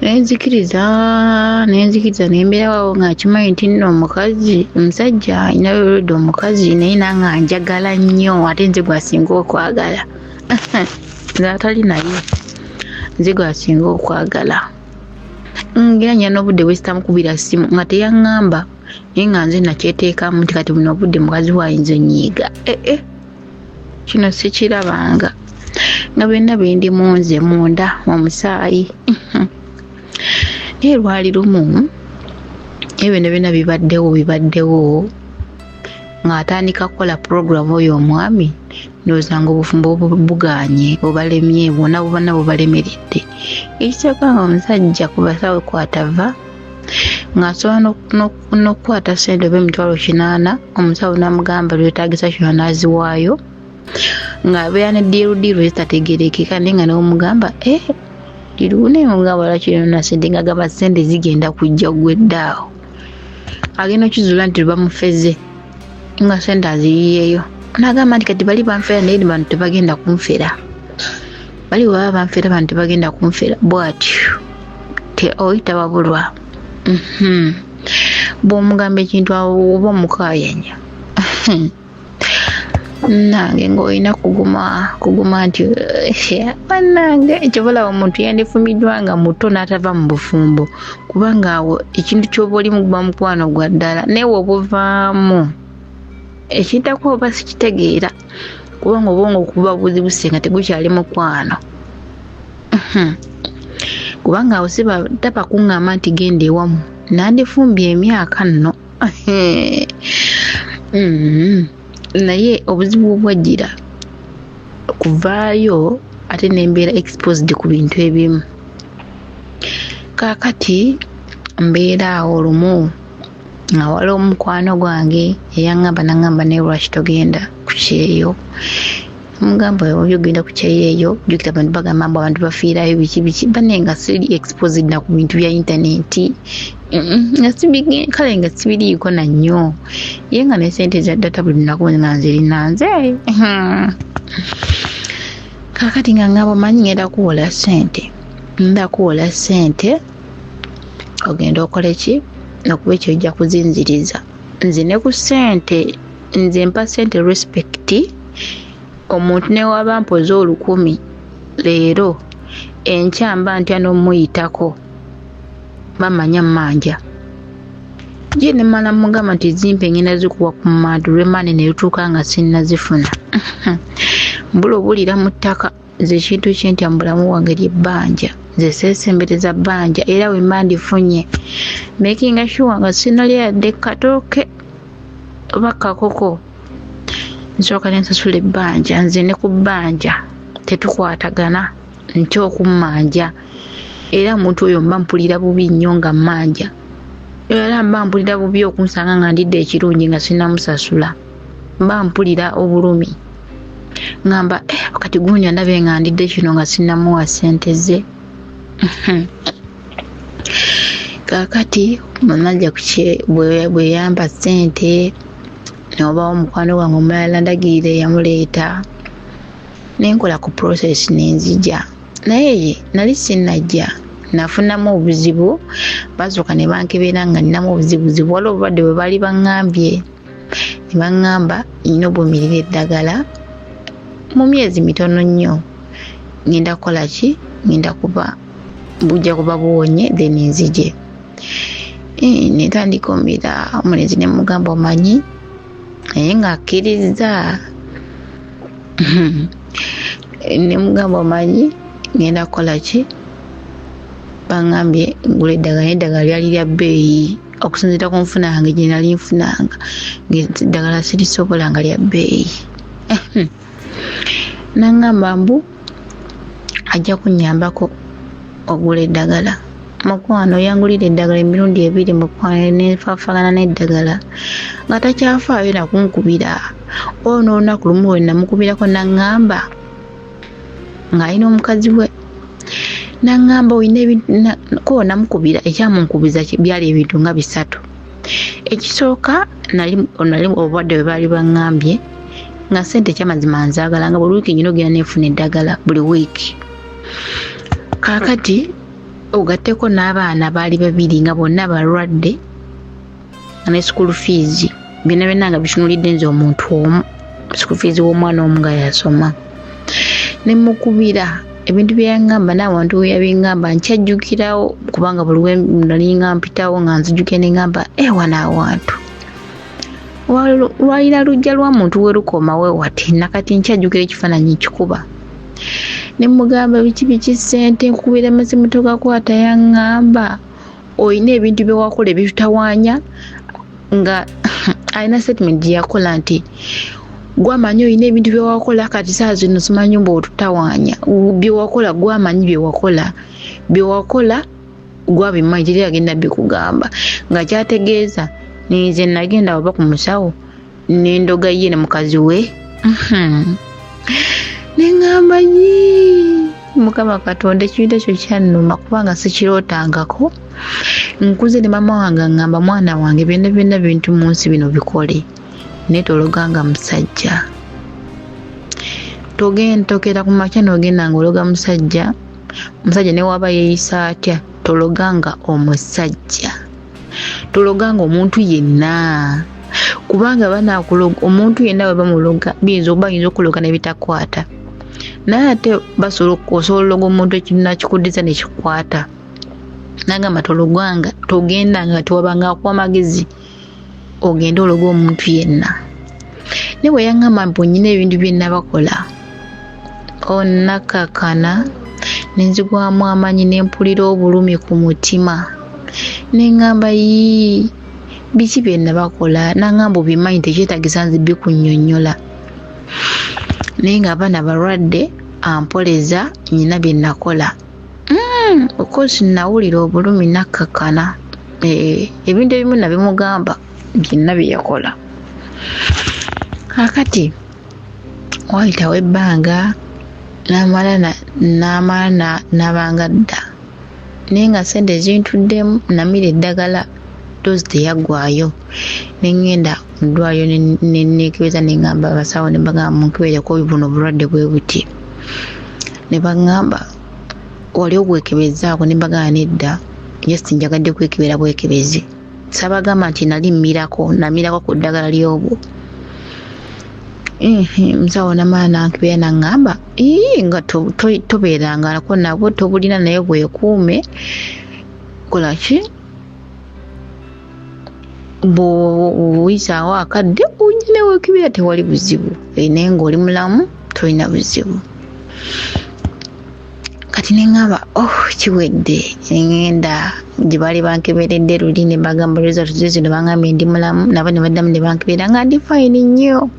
nenzikiriza nembeerawo nga kimanyi nti nno omukazi omusajja alina lwelwedde omukazi naye nanga njagala nnyo ate nze gwasinga okwagala ngaatali naye nze gwasinga okwagala. Ngira nnya n'obudde bwesitamukubira ssimu nga teyaŋŋamba naye nga nze nakyeteekamu nti kati buno obudde mukazi waayinza onyiiga. Kino sikirabanga nga byonna bindi munze munda mu musaayi. Naye lwali lumu ebyo byonna bibaddewo ng'atandika kukola puroguramu oyo omwami ndowooza nga obufumbo buganye bubalemye bwonna bubalemeredde. Ekisooka nga omusajja ku basawo kwatava ng'asobola n'okukwata ssente oba emitwalo 80 omusawo n'amugamba lwetaagisa kino n'aziwaayo ng'abeera ne ddiirudiiru ezitategeerekeka naye nga n'omugamba liruune mugamba lwaki yonna ssente ng'agamba ssente zigenda kujja gweddaawo agenda okizuula nti bamufeze nga ssente aziyiyeyo n'agamba nti kati bali banfera naye bano tebagenda kunfera bali baba banfera bano tebagenda kunfera bw'atyo oyita wabulwa. Bw'omugamba ekintu oba omukaayanya nange ng'olina kuguma nti bannange ekyobalaba omuntu yandifumiddwa nga muto n'atava mu bufumbo kubanga awo ekintu ky'oba oli muguba mukwano gwa ddala newe obuvaamu ekintakuba oba sikitegeera kubanga obwongo okuba buzibuse nga tegukyali mukwano kubanga awo siba tapa kuŋŋamba nti genda ewamu nandifumbye emyaka nno. Naye obuzibu obwajjira kuvaayo ate nembeera exposed ku bintu ebimu. Kaakati mbeera awo olumu nga waliwo omukwano gwange eyaŋŋamba naŋŋamba naye lwaki togenda ku kyeyo omugamba oyo ogenda ku kyeyo eyo jjukira bantu bagamba mbu abantu bafiirayo biki banne nga siri exposed na ku bintu bya intaneti nga kale nga sibiriiko na nnyo ye nga ne sente za data buli lunaku nga nzirina nze. Kaakati nga ngamba manyi ngenda kuwola ssente ogenda okola ki okuba ekyo ojja kuzinziriza nze ne ku ssente nze mpa ssente respect. Omuntu ne waba mpoza 10 leero enkyamba ntya n'omuyitako bamanya mmanja je ne mala mugamba nti zimpe ngenda zikuwa ku mmandu lw'emani ne lutuuka nga sinnazifuna mbula obulira mu ttaka nze ekintu kyentya mu bulamu wange ly'ebbanja nze seesembereza bbanja era we mba ndifunye makinga sure nga sinnalya yadde katooke oba kakoko nsooka nensasula ebbanja nze ne ku bbanja tetukwatagana nti okummanja era omuntu oyo mba mpulira bubi nnyo nga mmanja era mba mpulira bubi okunsanga nga ndidde ekirungi nga sinnamusasula mba mpulira obulumi ngamba wakati gunya ndabe nga ndidde kino nga sinnamuwa ssente ze. Kaakati mwanajja bwe yamba ssente n'obawo omukwano gwange omulala ndagirire yamuleeta nenkola ku process nenzija naye nali sinnajja nafunamu obuzibu basooka ne bankebera nga ninamu obuzibuzibu waliwo obulwadde bwe baali baŋŋambye ne baŋŋamba nina obumirira eddagala mu myezi mitono nnyo ngenda kukola ki ngenda kuba bujja kuba buwonye then nzije. Netandika omira omulenzi ne mugamba omanyi naye ng'akkiriza ne mugamba omanyi ngenda kukola ki baŋŋambye ngula eddagala lyali lya bbeeyi okusinziira ku nfuna yange gye nali nfunanga ng'eddagala sirisobola nga lya bbeeyi. Nangamba mbu ajja kunnyambako ogula eddagala. Mukwano yangulira eddagala emirundi 2 mukwano nefaafagana n'eddagala nga takyafaayo nakunkubira. Ono olunaku lumu lwe namukubirako nangamba ng'alina omukazi we. Nangamba oyina ko namukubira ekyamunkubiza byali ebintu nga 3. Ekisooka nali obwadde bwe baali bangambye nga ssente kyamazima nzaagala nga buli wiiki nyina ogenda neefuna eddagala buli wiiki. Kaakati ogatteko n'abaana baali 2 nga bonna balwadde ne school fees byonna nga bitunulidde nze omuntu omu, school fees w'omwana omu nga yasoma. Ne mukubira ebintu byangamba n'abantu we yabingamba nkyajjukirawo kubanga buli lwe nalinga mpitawo nga nzijjuke ne ngamba ewa n'awantu lwalira lujja lwa muntu we lukomawe wati nakati nkyajjukira ekifaananyi kikuba. Ne mugamba biki ssente nkubira amasimu togakwata yangamba oyina ebintu bye wakola ebitutawaanya nga alina statement gye yakola nti gwamanyi oyina ebintu bye wakola kati saa zino simanyi mbu otutawaanya bye wakola gwamanyi bye wakola gwabimanyi teri agenda bikugamba nga kyategeeza nize nagenda oba ku musawo n'endoga ye ne mukazi we. Nengamba Mukama Katonda ekintu ekyo kyannuma kubanga sikirootangako. Nkuze ne mama wange ngamba mwana wange byonna bintu mu nsi bino bikole naye tologanga musajja. Tokera ku makya n'ogenda ng'ologa musajja ne waba yeeyisa atya tologanga omusajja. Tologanga omuntu yenna kubanga banaakuloga omuntu yenna we bamuloga bayinza okuloga ne bitakwata. Naye ate osobola omuntu ekintu nakikuddiza ne kikwata. Nagamba tologanga togendanga tiwabanga akuwa magezi ogenda ologa omuntu yenna. Ne bwe yangamba mbu nnyina ebintu bye nabakola onnakakana nenzigwamu amaanyi n'empulira obulumi ku mutima. Nengamba biki bye nabakola nangamba obimanyi tekyetagisa nzi bikunnyonnyola. Naye nga abaana balwadde ampoleza nnyina bye nakola. Okozi nawulira obulumi nakkakana. Ebintu ebimu nabimugamba byonna bye yakola. Kakati wayitawo ebbanga n'amala n'abanga dda. Naye nga ssente zintuddemu namira eddagala doozi teyaggwayo. Ne ngenda mu ddwaliro ne neekebeza ne ngamba abasawo ne bagamba munkebereko buno obulwadde bwe buti. Ne bagamba wali obwekebezaako ne bagamba nedda just njagadde kwekebera bwekebezi. Sabagamba nti namirako ku ddagala ly'obwo. Musawo namala nankebera nangamba nga tobeeranga nako nabwo tobulina naye bwekuume kolaki bw'oyisaawo akadde ojja wekebera tewali buzibu naye ng'oli mulamu tolina buzibu. Kati nengamba kiwedde ngenda gye baali bankeberedde luli ne bagamba result zino bangambye ndi mulamu nabo ne baddamu ne bankebera nga ndi fine nnyo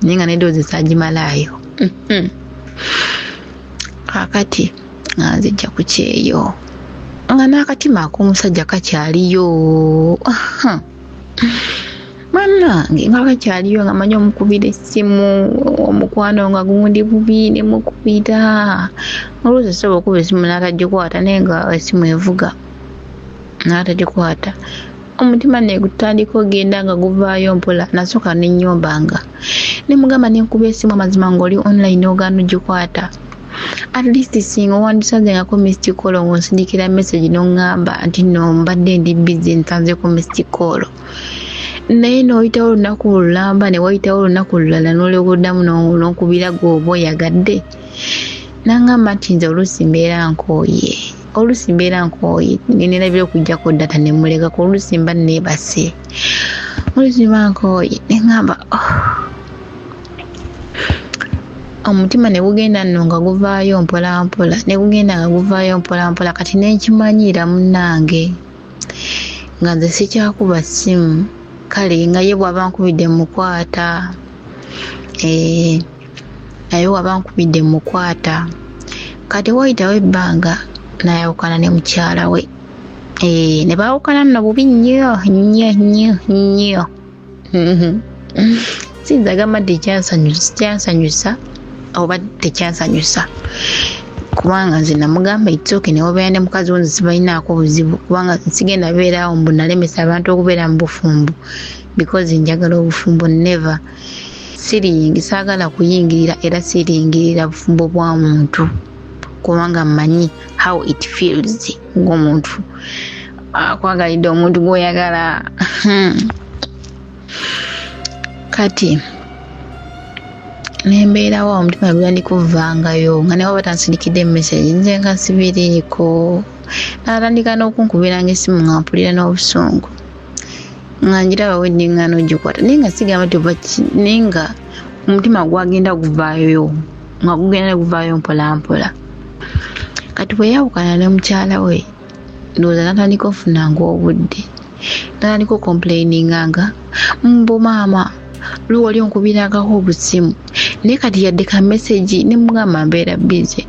naye nga nedoozi saagimalayo. Kakati nga nzijja ku kyeyo nga n'akatima ak'omusajja kakyaliyo. Bannange nga kakyaliyo nga manyi omukubira essimu omukwano nga gundi bubi ne mukubira. Oluusi osobola okuba essimu n'atagikwata naye nga essimu evuga n'atagikwata. Omutima ne gutandika ogenda nga guvaayo mpola nasooka ne nnyombanga. Ne mugamba ne nkuba essimu amazima ng'oli online ogaana ogikwata. At least singa owandisanzengako missed call ng'onsindikira message n'oŋŋamba nti no mbadde ndi busy nsanzeko missed call. Naye n'oyitawo olunaku olulamba ne wayitawo olunaku olulala n'olyoka oddamu n'onkubira gw'oba oyagadde. N'aŋŋamba nti nze oluusi mbeera nkooye nerabira okuggyako data ne mulekako oluusi mba neebase oluusi mba nkooye ne ŋŋamba omutima ne gugenda nno nga guvaayo mpolampola ne gugenda nga guvaayo mpolampola. Kati nenkimanyira munnange nga nze sikyakuba ssimu kale nga ye bw'aba nkubidde mukwata. naye wabankubidde mukwata. Kati wayitawo ebbanga n'ayawukana ne mukyala we. Ne baawukana nno bubi nnyo nnyo. Sinza gamba tekyansanyusa oba tekyansanyusa, kubanga nze namugamba itsoke ne wabeera ne mukazi wo sibalinaako buzibu, kubanga sigenda beeraawo mbu nalemesa abantu okubeera mu bufumbo because njagala obufumbo never. Saagala kuyingirira era siringirira bufumbo bwa muntu, kubanga mmanyi how it feels ng'omuntu akwagalidde omuntu gw'oyagala. Kati nembeerawo omutima gwe kuvangayo nga newa batansindikidde message nze nga sibiriiko. Natandika n'okunkubiranga essimu nga mpulira n'obusungu nga njiraba weddiŋŋaano ogikwata, naye nga sigamba naye nga omutima gwagenda guvaayo nga gugenda guvaayo mpolampola. Kati bwe yawukana ne mukyala we ndowooza natandika ofunanga obudde, natandika okomplaininga nga mbu maama lwali onkubirangako obusimu, naye kati yadde ka message ne mugamba mbeera busy.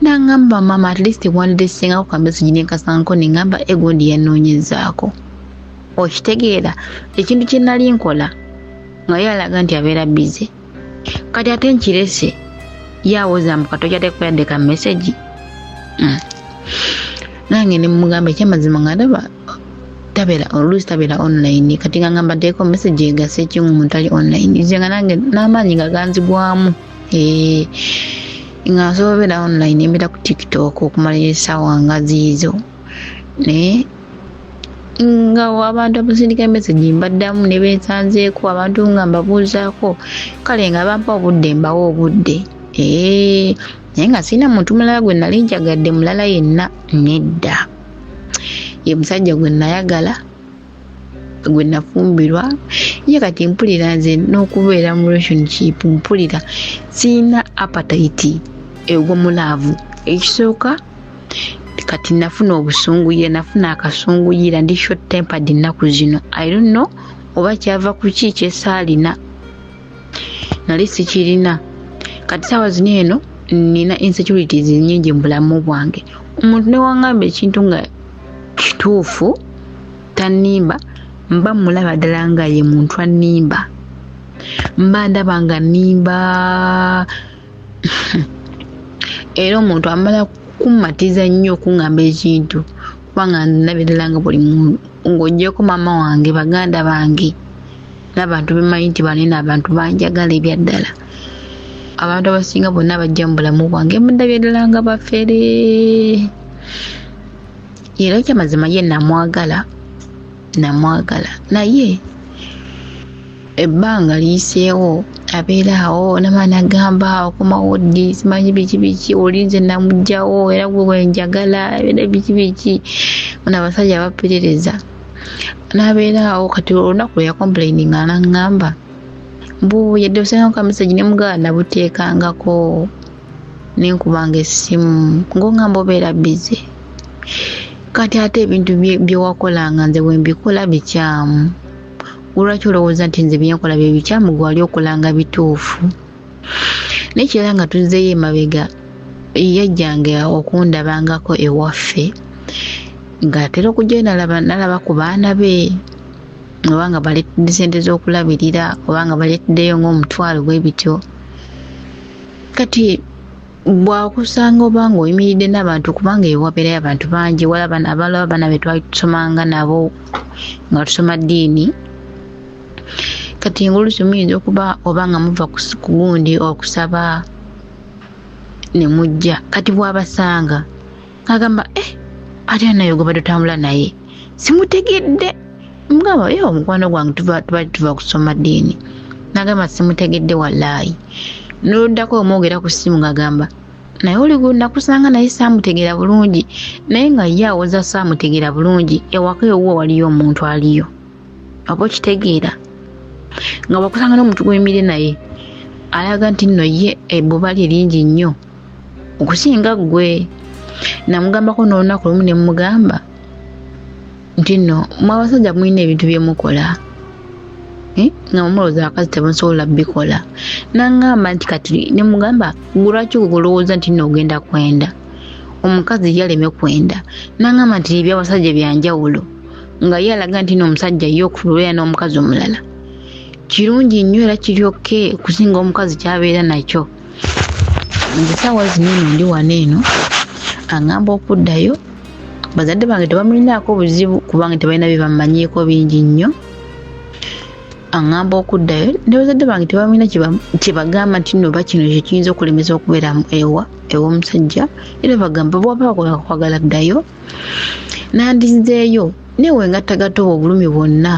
N'angamba maama at least wandisingako ka message nenkasangako neŋŋamba egundi yanoonyezaako. Okitegeera ekintu kye nali nkola nga ye alaga nti abeera busy. Kati ate nkirese yawoza mu kato kyateeko yadde ka message. Nange ne mugamba ekyamazima nga ndaba oluusi tabeera online, kati nga ngambaddeeko message egasa ekimu omuntu ali online, nze nga nange n'amaanyi nga ganzigwamu nga nsobola obeera online mbeera ku TikTok okumalira essaawa nga ziizo, naye nga abantu abasindika message mbaddamu ne beesanzeeko, abantu nga mbabuuzaako, kale nga bampa obudde mbawo obudde. Naye nga sirina muntu mulala gwe nali njagadde mulala yenna, nedda. Ye musajja gwe nayagala, gwe nafumbirwa. Ye kati mpulira nze n'okubeera mu relationship, mpulira sirina appetite egw'omulaavu. Ekisooka kati nafuna obusunguyira, nafuna akasunguyira, ndi short tempered ennaku zino. I don't know oba kyava ku ki kyesaalina, nali sikirina. Kati saawa zino eno nina insecurities nnyingi mu bulamu bwange. Omuntu ne wangamba ekintu nga kituufu tannimba, mba mulaba ddala nga ye muntu annimba, mba ndaba nga nnimba. Era omuntu amala kummatiza nnyo okuŋŋamba ekintu, kubanga ndabye ddala nga buli muntu ng'oggyeko maama wange, baganda bange n'abantu bemanyi nti banene abantu banjagala ebya ddala. Abantu abasinga bonna bajja mu bulamu bwange ndabye ddala nga bafere. Era ekyamazima ye namwagala, naye ebbanga liyiseewo abeera awo n'amaani agamba okomawo ddi simanyi biki olinze namugjawo era gwe wenjagala era biki ono abasajja baperereza. N'abeera awo kati olunaku lwe yakomplaininga n'aŋŋamba mbu yadde osengako ka message ne mugala nabuteekangako nenkubanga essimu ng'oŋŋamba obeera busy. Kati ate ebintu bye wakolanga nze bwe mbikola bikyamu, lwaki olowooza nti nze byenkola bye bikyamu gwali okolanga bituufu? Naye kirala nga tuzzeeyo emabega yajjanga okundabangako ewaffe ng'atera okujjayo nalaba ku baana be, oba nga baleetedde ssente z'okulabirira oba nga baleeteddeyo ng'omutwalo bwe bityo. Kati bwakusanga oba ng'oyimiridde n'abantu, kubanga ewabeerayo abantu bangi, abalaba abaana be twali tusomanga nabo nga tusoma ddiini. Kati ng'oluusi muyinza okuba oba nga muva ku gundi okusaba ne mujja, kati bw'abasanga ng'agamba ate nayo gwe badde tutambula naye simutegedde. Mugamba omukwano gwange tuva kusoma ddiini. N'agamba simutegedde wallaahi. N'oluddako omwogera ku ssimu ng'agamba naye oli gwe nakusanga naye saamutegeera bulungi, naye nga ye awoza saamutegeera bulungi, ewaka ewuwo waliyo omuntu aliyo. Oba okitegeera nga bwakusanga n'omuntu gw'emire naye alaga nti nno ye ebbuba lye lingi nnyo okusinga ggwe. Namugambako n'olunaku lumu ne mugamba nti nno mwe abasajja mulina ebintu bye mukola nga mumuloza akazi tebasobola bikola nangamba nti kati ne mugamba gulwaki kulowooza nti nogenda kwenda omukazi yaleme kwenda nangamba nti ebyabasajja byanjawulo nga ye alaga nti n'omusajja ye okulolera n'omukazi omulala kirungi nnyo era kiryoke okusinga omukazi kyabeera nakyo nzisaawa zino eno ndi wano eno aŋŋamba okuddayo bazadde bange tebamulinaako obuzibu kubanga tebalina bye bamanyiiko bingi nnyo aŋŋamba okuddayo ne bazadde bange tebamulina kyebagamba nti nno bakino kyekiyinza okulemesa okubeera ew'omusajja era bagamba bwaba kwagala ddayo nandizeeyo newe ngattagatta obulumi bwonna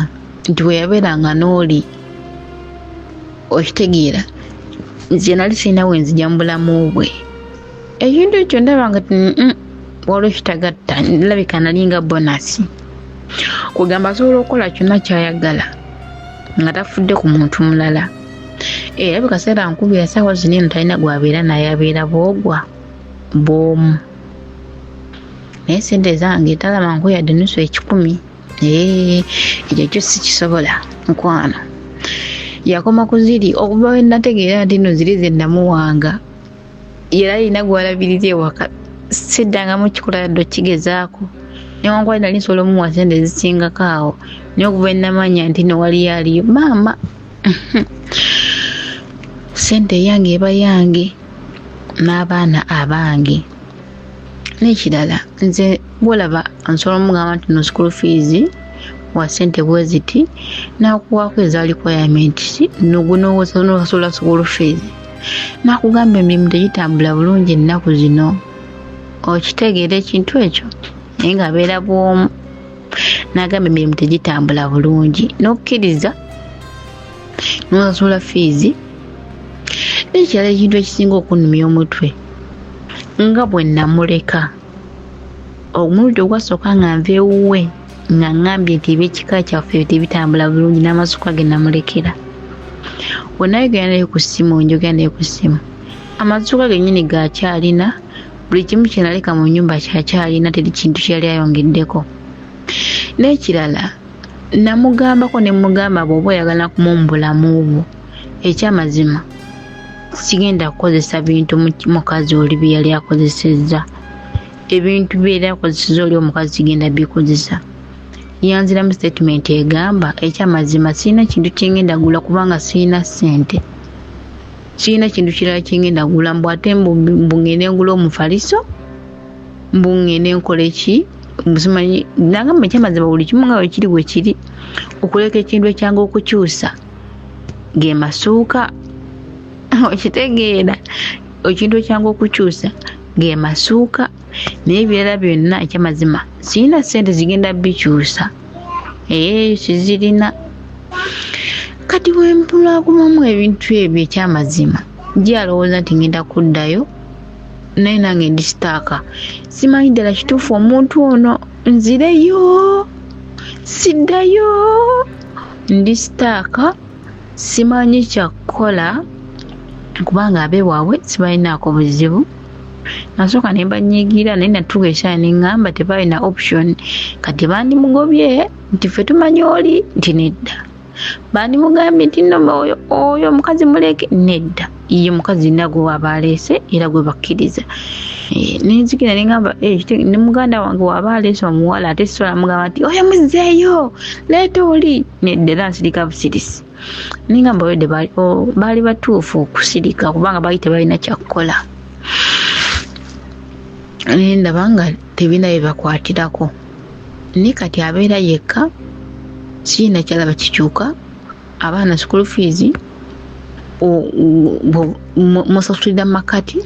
nti bwe yabeeranga n'oli okitegeera nze nali sirina wenzija mu bulamu bwe ekintu ekyo ndabanga waliwo kitagatta labika nalinga bonasi kugamba asobola okukola kyonna kyayagala nga tafudde ku muntu mulala era bikaseera nkubira saawa zino eno talina gwabeera naye abeera bwogwa bw'omu naye sente zange talaba nkuyadde nusu 10 ekyo kyo sikisobola nkwano yakoma kuziri okuva we nategeera nti nno ziri ze namuwanga era alina gwalabirira ewaka siddangamu kikola yadde okigezaako newankubadde nali nsobola omuwa sente ezisingako awo naye okuva namanya nti no waliyo aliyo maama sente yange eba yange n'abaana abange n'ekirala nze bwolaba nsobola omugamba nti no school fees wa sente bwe ziti nakuwaako eza requirement nogunowosobola school fees nakugamba emirimu tegitambula bulungi ennaku zino okitegeera ekintu ekyo naye ngaabeera bw'omu nagamba emirimu tegitambula bulungi nokkiriza nosasula fees n'ekirala ekintu ekisinga okunnumya omutwe nga bwe namuleka omulundi ogwasooka nga nva ewuwe nga ngambye nti ebyekika kyaffe tebitambula bulungi n'amasuka ge namulekera bwenayogera naye ku ssimu njogera naye ku ssimu amasuka gennyini gakyalina buli kimu kyenaleka mu nnyumba kyakyalina teri kintu kyeyali ayongeddeko n'ekirala namugambako ne mugamba bw'oba oyagala kumu mu bulamu bwo ekyamazima sigenda kukozesa bintu mukazi oli bye yali akozesezza ebintu bye yali akozesezza oli omukazi sigenda bikozesa yanziramu statement egamba ekyamazima sirina kintu kyengenda gula kubanga sirina ssente sirina kintu kirala kyengenda gula mbu ate mbungende ngula omufaliso mbungende nkola eki musimanyi nagamba ekyamazima buli kimu nga we kiri bwe kiri okuleka ekintu ekyanga okukyusa ge masuuka okitegeera ekintu ekyanga okukyusa ge masuuka naye ebirala byonna ekyamazima sirina ssente zigenda bikyusa sizirina kati wempulagumamu ebintu ebyo ekyamazima gyalowooza nti ngenda kuddayo naye nange ndi sitaaka simanyi ddala kituufu omuntu ono nzireyo siddayo ndi sitaaka simanyi kyakukola kubanga abe waabwe sibalinaako buzibu nasooka ne banyiigira naye natuuka ekyala ne ŋŋamba tebalina option kati bandimugobye nti ffe tumanyi oli nti nedda bandimugambye nti nno oyo omukazi muleke nedda ye mukazi nagwe waaba aleese era gwe bakkiriza nenzikira ne ŋŋamba ne muganda wange waaba aleese omuwala ate sisobola mugamba nti oyo muzeeyo leeta oli nedda era nsirika busirisi nengamba wedde baali batuufu okusirika kubanga baali tebalina kyakukola nendaba nga tebina bye bakwatirako naye kati abeera yekka sirina kyalaba kikyuka abaana school fees musasulira makati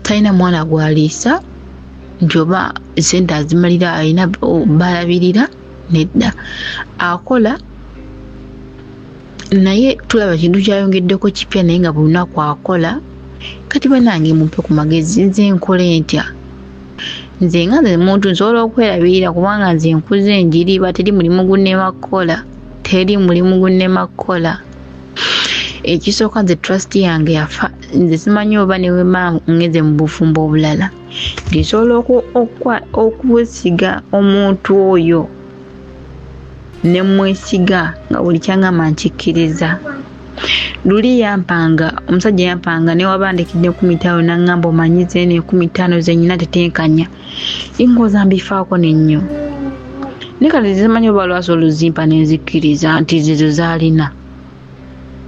talina mwana gwaliisa nti oba sente azimalira alina balabirira nedda akola naye tulaba kintu kyayongeddeko kipya naye nga buli lunaku akola kati banange mumpe ku magezi nze nkole ntya nze nga nze muntu nsobola okwerabirira kubanga nze nkuze njiriba teri mulimu gunnema kukola teri mulimu gunnema kukola ekisooka nze trust yange yafa nze simanyi oba newema ngeze mu bufumbo obulala nsobola okuwesiga omuntu oyo ne mwesiga nga buli kyangamba nkikkiriza. Luli yampanga omusajja yampanga ne wabandikidde 15 n'angamba omanyize ne 15 zenyina tetenkanya ingoza mbifaako nnyo ne kale zimanyi balwasa oluzimpa nezikkiriza nti zizo zalina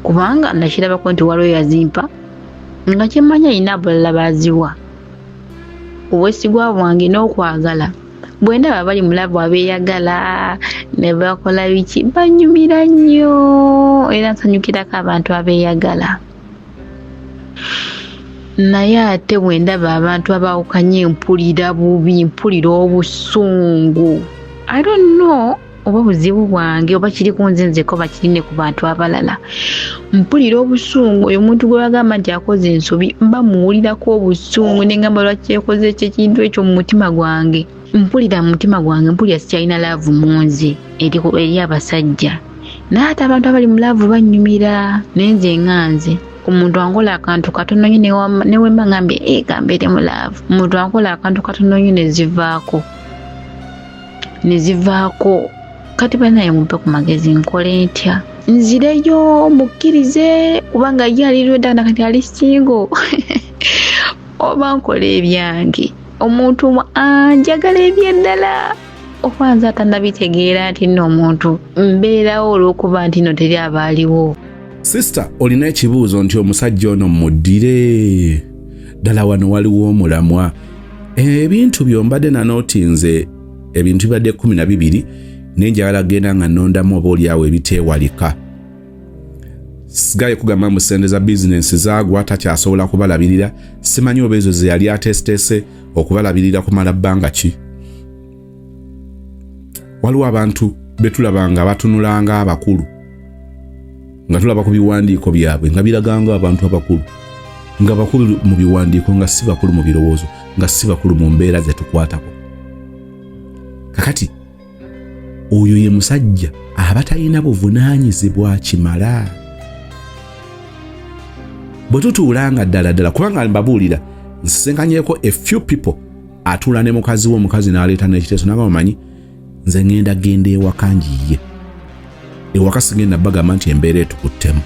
kubanga nakirabako nti waliwo yazimpa nga kimanya ina abalala baziwa obwesigwa bwange n'okwagala bwe ndaba bali mulabu abeeyagala ne bakola biki banyumira nnyo era nsanyukirako abantu abeeyagala. Naye ate bwe ndaba abantu abaawukanye mpulira bubi mpulira obusungu. I don't know oba buzibu bwange oba kiri ku nze nzeko bakirine ku bantu abalala. Mpulira obusungu oyo omuntu gwe bagamba nti akoze ensobi mba muwulirako obusungu ne ngamba lwaki yakoze ekintu ekyo mu mutima gwange. Mpulira mu mutima gwange mpulira sikyalina laavu mu nze eri abasajja. Naye ate abantu abali mu laavu banyumira nenze nganze. Omuntu ankola akantu katono nnyo ne wemba ngambye gambere mu laavu. Omuntu ankola akantu katono nnyo ne zivaako. Kati banaye mumpe ku magezi nkole ntya? Nzireyo mukkirize kubanga ye alirwedda kati ali single oba nkole ebyange. Omuntu anjagala ebyeddala okwanza atannabitegeera nti nno omuntu mbeerawo olw'okuba nti nno teri abaaliwo. Sister, olina ekibuuzo nti omusajja ono muddire ddala wano waliwo omulamwa. Ebintu byombadde nanootinze ebintu bibadde 12 nenjagala genda nga nnondamu oba oliawo ebiteewalika. Sigaye kugamba mu ssente za bizinensi zaagwa takyasobola kubalabirira. Simanyi oba ezo ze yali atesitese okubalabirira kumala bbanga ki. Waliwo abantu betulabanga batunulanga abakulu nga tulaba ku biwandiiko byabwe nga biraganga abantu abakulu nga bakulu mu biwandiiko nga si bakulu mu birowoozo nga si bakulu mu mbeera ze tukwatako. Kakati oyo ye musajja aba talina buvunaanyizibwa kimala. Bwe tutuulanga ddala kubanga mbabuulira nsisenkanyeeko a few people atuula ne mukazi we omukazi n'aleeta n'ekiteeso n'agamba manyi nze ngenda ewaka njiye. Ewaka sigenda bagamba nti embeera etukuttemu.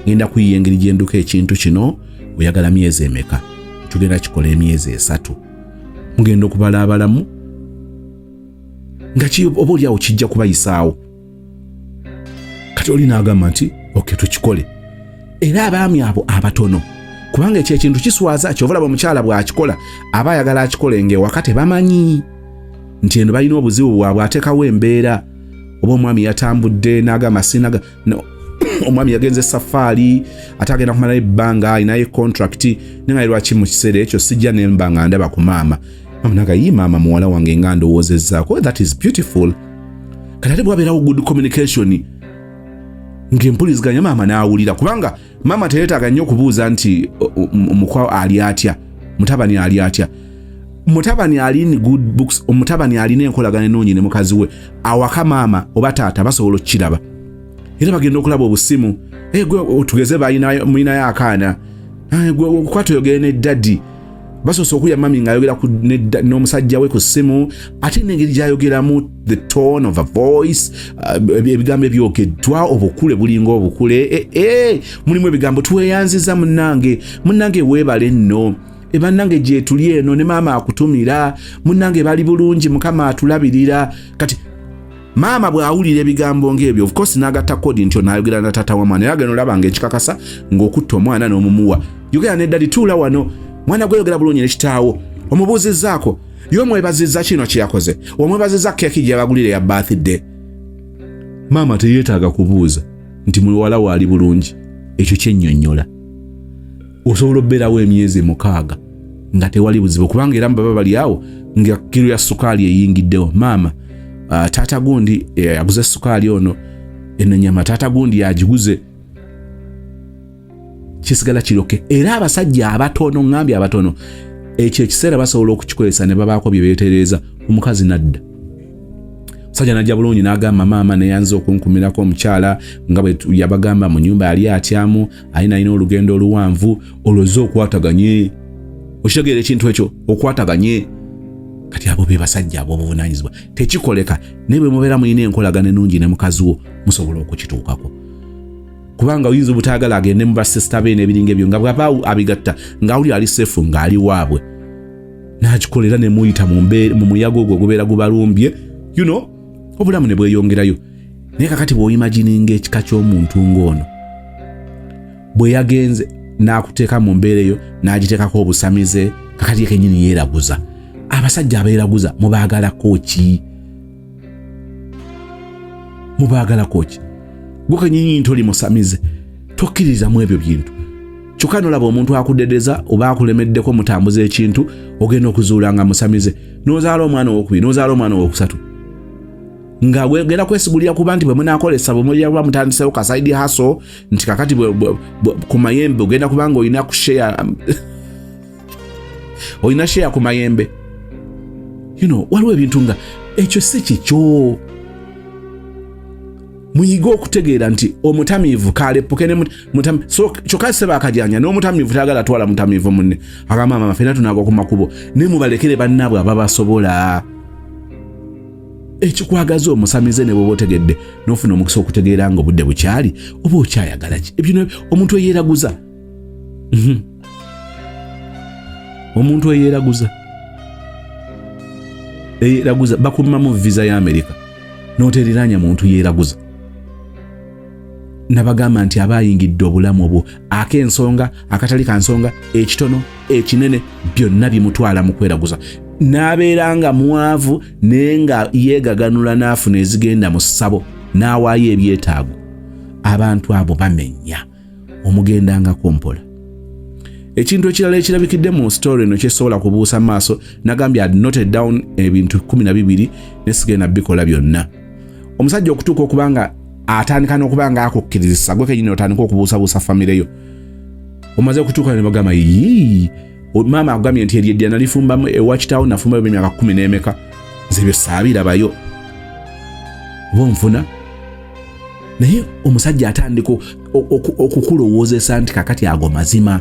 Ngenda kuyiya engeri gye nduka ekintu kino oyagala myezi emeka. Tugenda kikola emyezi 3. Mugenda okubala abalamu nga oba oliawo kijja kubayisaawo. Kati oli n'agamba nti okay tukikole. Era abaami abo abatono kubanga ekyo ekintu kiswaza kyovalaba omukyala bw'akikola aba ayagala akikole ng'ewaka tebamanyi nti eno balina obuzibu bwabwe ateekawo embeera. Oba omwami yatambudde n'agamba sinaga omwami yagenze safaari ate agenda kumala ebbanga alinayo contract nenga lwaki mu kiseera ekyo sijja nemba nga ndaba ku maama. Mama naga yi maama muwala wange nga ndowoozezaako. That is beautiful. Kati ate bwabeerawo good communication ng'empuliziganya maama n'awulira kubanga maama teyeetaaga nnyo okubuuza nti omukwa ali atya, mutabani ali atya. Mutabani alina good books, omutabani alina enkolagana ennungi ne mukazi we. Awaka maama oba taata basobola okukiraba. Era bagenda okulaba obusimu. Gwe tugeze mulinayo akaana. Gwe kwatoyogere ne daddy. Basoose okulya mami ng'ayogera n'omusajja we ku ssimu ate n'engeri gy'ayogeramu the tone of a voice ebigambo ebyogeddwa obukule bulinga obukule. Mulimu ebigambo tuweyanziza munnange weebale nno. Ebannange gye tuli eno ne maama akutumira. Munnange bali bulungi mukama atulabirira. Kati maama bw'awulira ebigambo ng'ebyo of course n'agatta kodi ntyo n'ayogera na taata wa mwana. Era geno olaba ng'ekikakasa ng'okutta omwana n'omumuwa. Yogera ne ddali tuula wano. Mwana gwe yogera bulungi ne kitaawo. Omubuuzizzaako y'omwebazizza kino kye yakoze. Omwebazizza keeki gye yabagulira ya birthday. Maama teyeetaaga kubuuza nti muwala we ali bulungi. Ekyo kyennyonnyola. Osobola obbeerawo emyezi 6 nga tewali buzibu kubanga era baba bali awo nga kiro ya sukaali eyingiddewo. Maama taata gundi yaguze sukaali ono ennyama taata gundi yagiguze. Kisigala kiroke. Era abasajja abatono ngambye abatono ekyo ekiseera basobola okukikozesa ne babaako bye beetereeza. Omukazi nadda. Sajja najja bulungi n'agamba maama ne yanza okunkumirako omukyala nga bwe yabagamba mu nyumba yali atyamu alina olugendo oluwanvu oloze okwataganye. Okitegeera ekintu ekyo okwataganye. kati abo be basajja abo obuvunanyizibwa tekikoleka ne bwe mubeera mulina enkolagana ennungi ne mukazi wo musobola okukituukako kubanga oyinza obutaagala agende mu basista be n'ebiringa ebyo nga bw'aba abigatta ng'awuli ali seefu ng'ali waabwe n'akikolera ne muyita mu muyago ogwo gubeera gubalumbye obulamu ne bweyongerayo naye kakati bw'oyimagininga ekika ky'omuntu ng'ono bwe yagenze n'akuteeka mu mbeera eyo n'agiteekako obusamize kakati kenyini yeeraguza abasajja abeeraguza mubaagalako ki gwe kenyini ntoli musamize tokkiririza mu ebyo bintu kyokka n'olaba omuntu akudedeza oba akulemeddeko mutambuza ekintu ogenda okuzuula nga musamize n'ozaala omwana owokubiri n'ozaala omwana owokusatu nga wegenda kwesigulira kuba nti bwe munaakolesa bwe mulira kuba mutandisewo ka side hustle nti kakati ku mayembe ogenda kubanga olina share ku mayembe waliwo ebintu nga ekyo si kikyo muyiga okutegeera nti omutamiivu kaleppuke ne so kyokka seba akajanja n'omutamiivu taagala twala mutamiivu munne agamba mama fena tunagwa ku makubo ne mubalekere bannaabwe ababasobola ekikwagaza omusamize ne bwoba otegedde n'ofuna omukisa okutegeera nga obudde bukyali oba okyayagala ki ebyo omuntu eyeeraguza omuntu eyeeraguza bakumamu visa ya Amerika n'oteriranya muntu yeeraguza nabagamba nti abayingidde obulamu obwo ak'ensonga akatali kansonga ekitono ekinene byonna bimutwala mu kweraguza n'abeera mwavu naye nga yeegaganula n'afuna ezigenda mu ssabo n'awaayo ebyetaago abantu abo bamenya omugendangako mpola ekintu ekirala ekirabikidde mu story eno kyesobola kubuusa maaso nagambye I'd noted down ebintu 12 nesigenda bikola byonna omusajja okutuuka okubanga atandika n'okubanga akukkiriza gwe kenyini otandika okubuusabuusa famire yo omaze okutuuka ne bagamba maama agambye nti eryedya nalifumbamu ewakitawo nafumbayo emyaka 10 n'emeka nze ebyo saabirabayo bonfuna naye omusajja atandika okukulowoozesa nti kakati ago mazima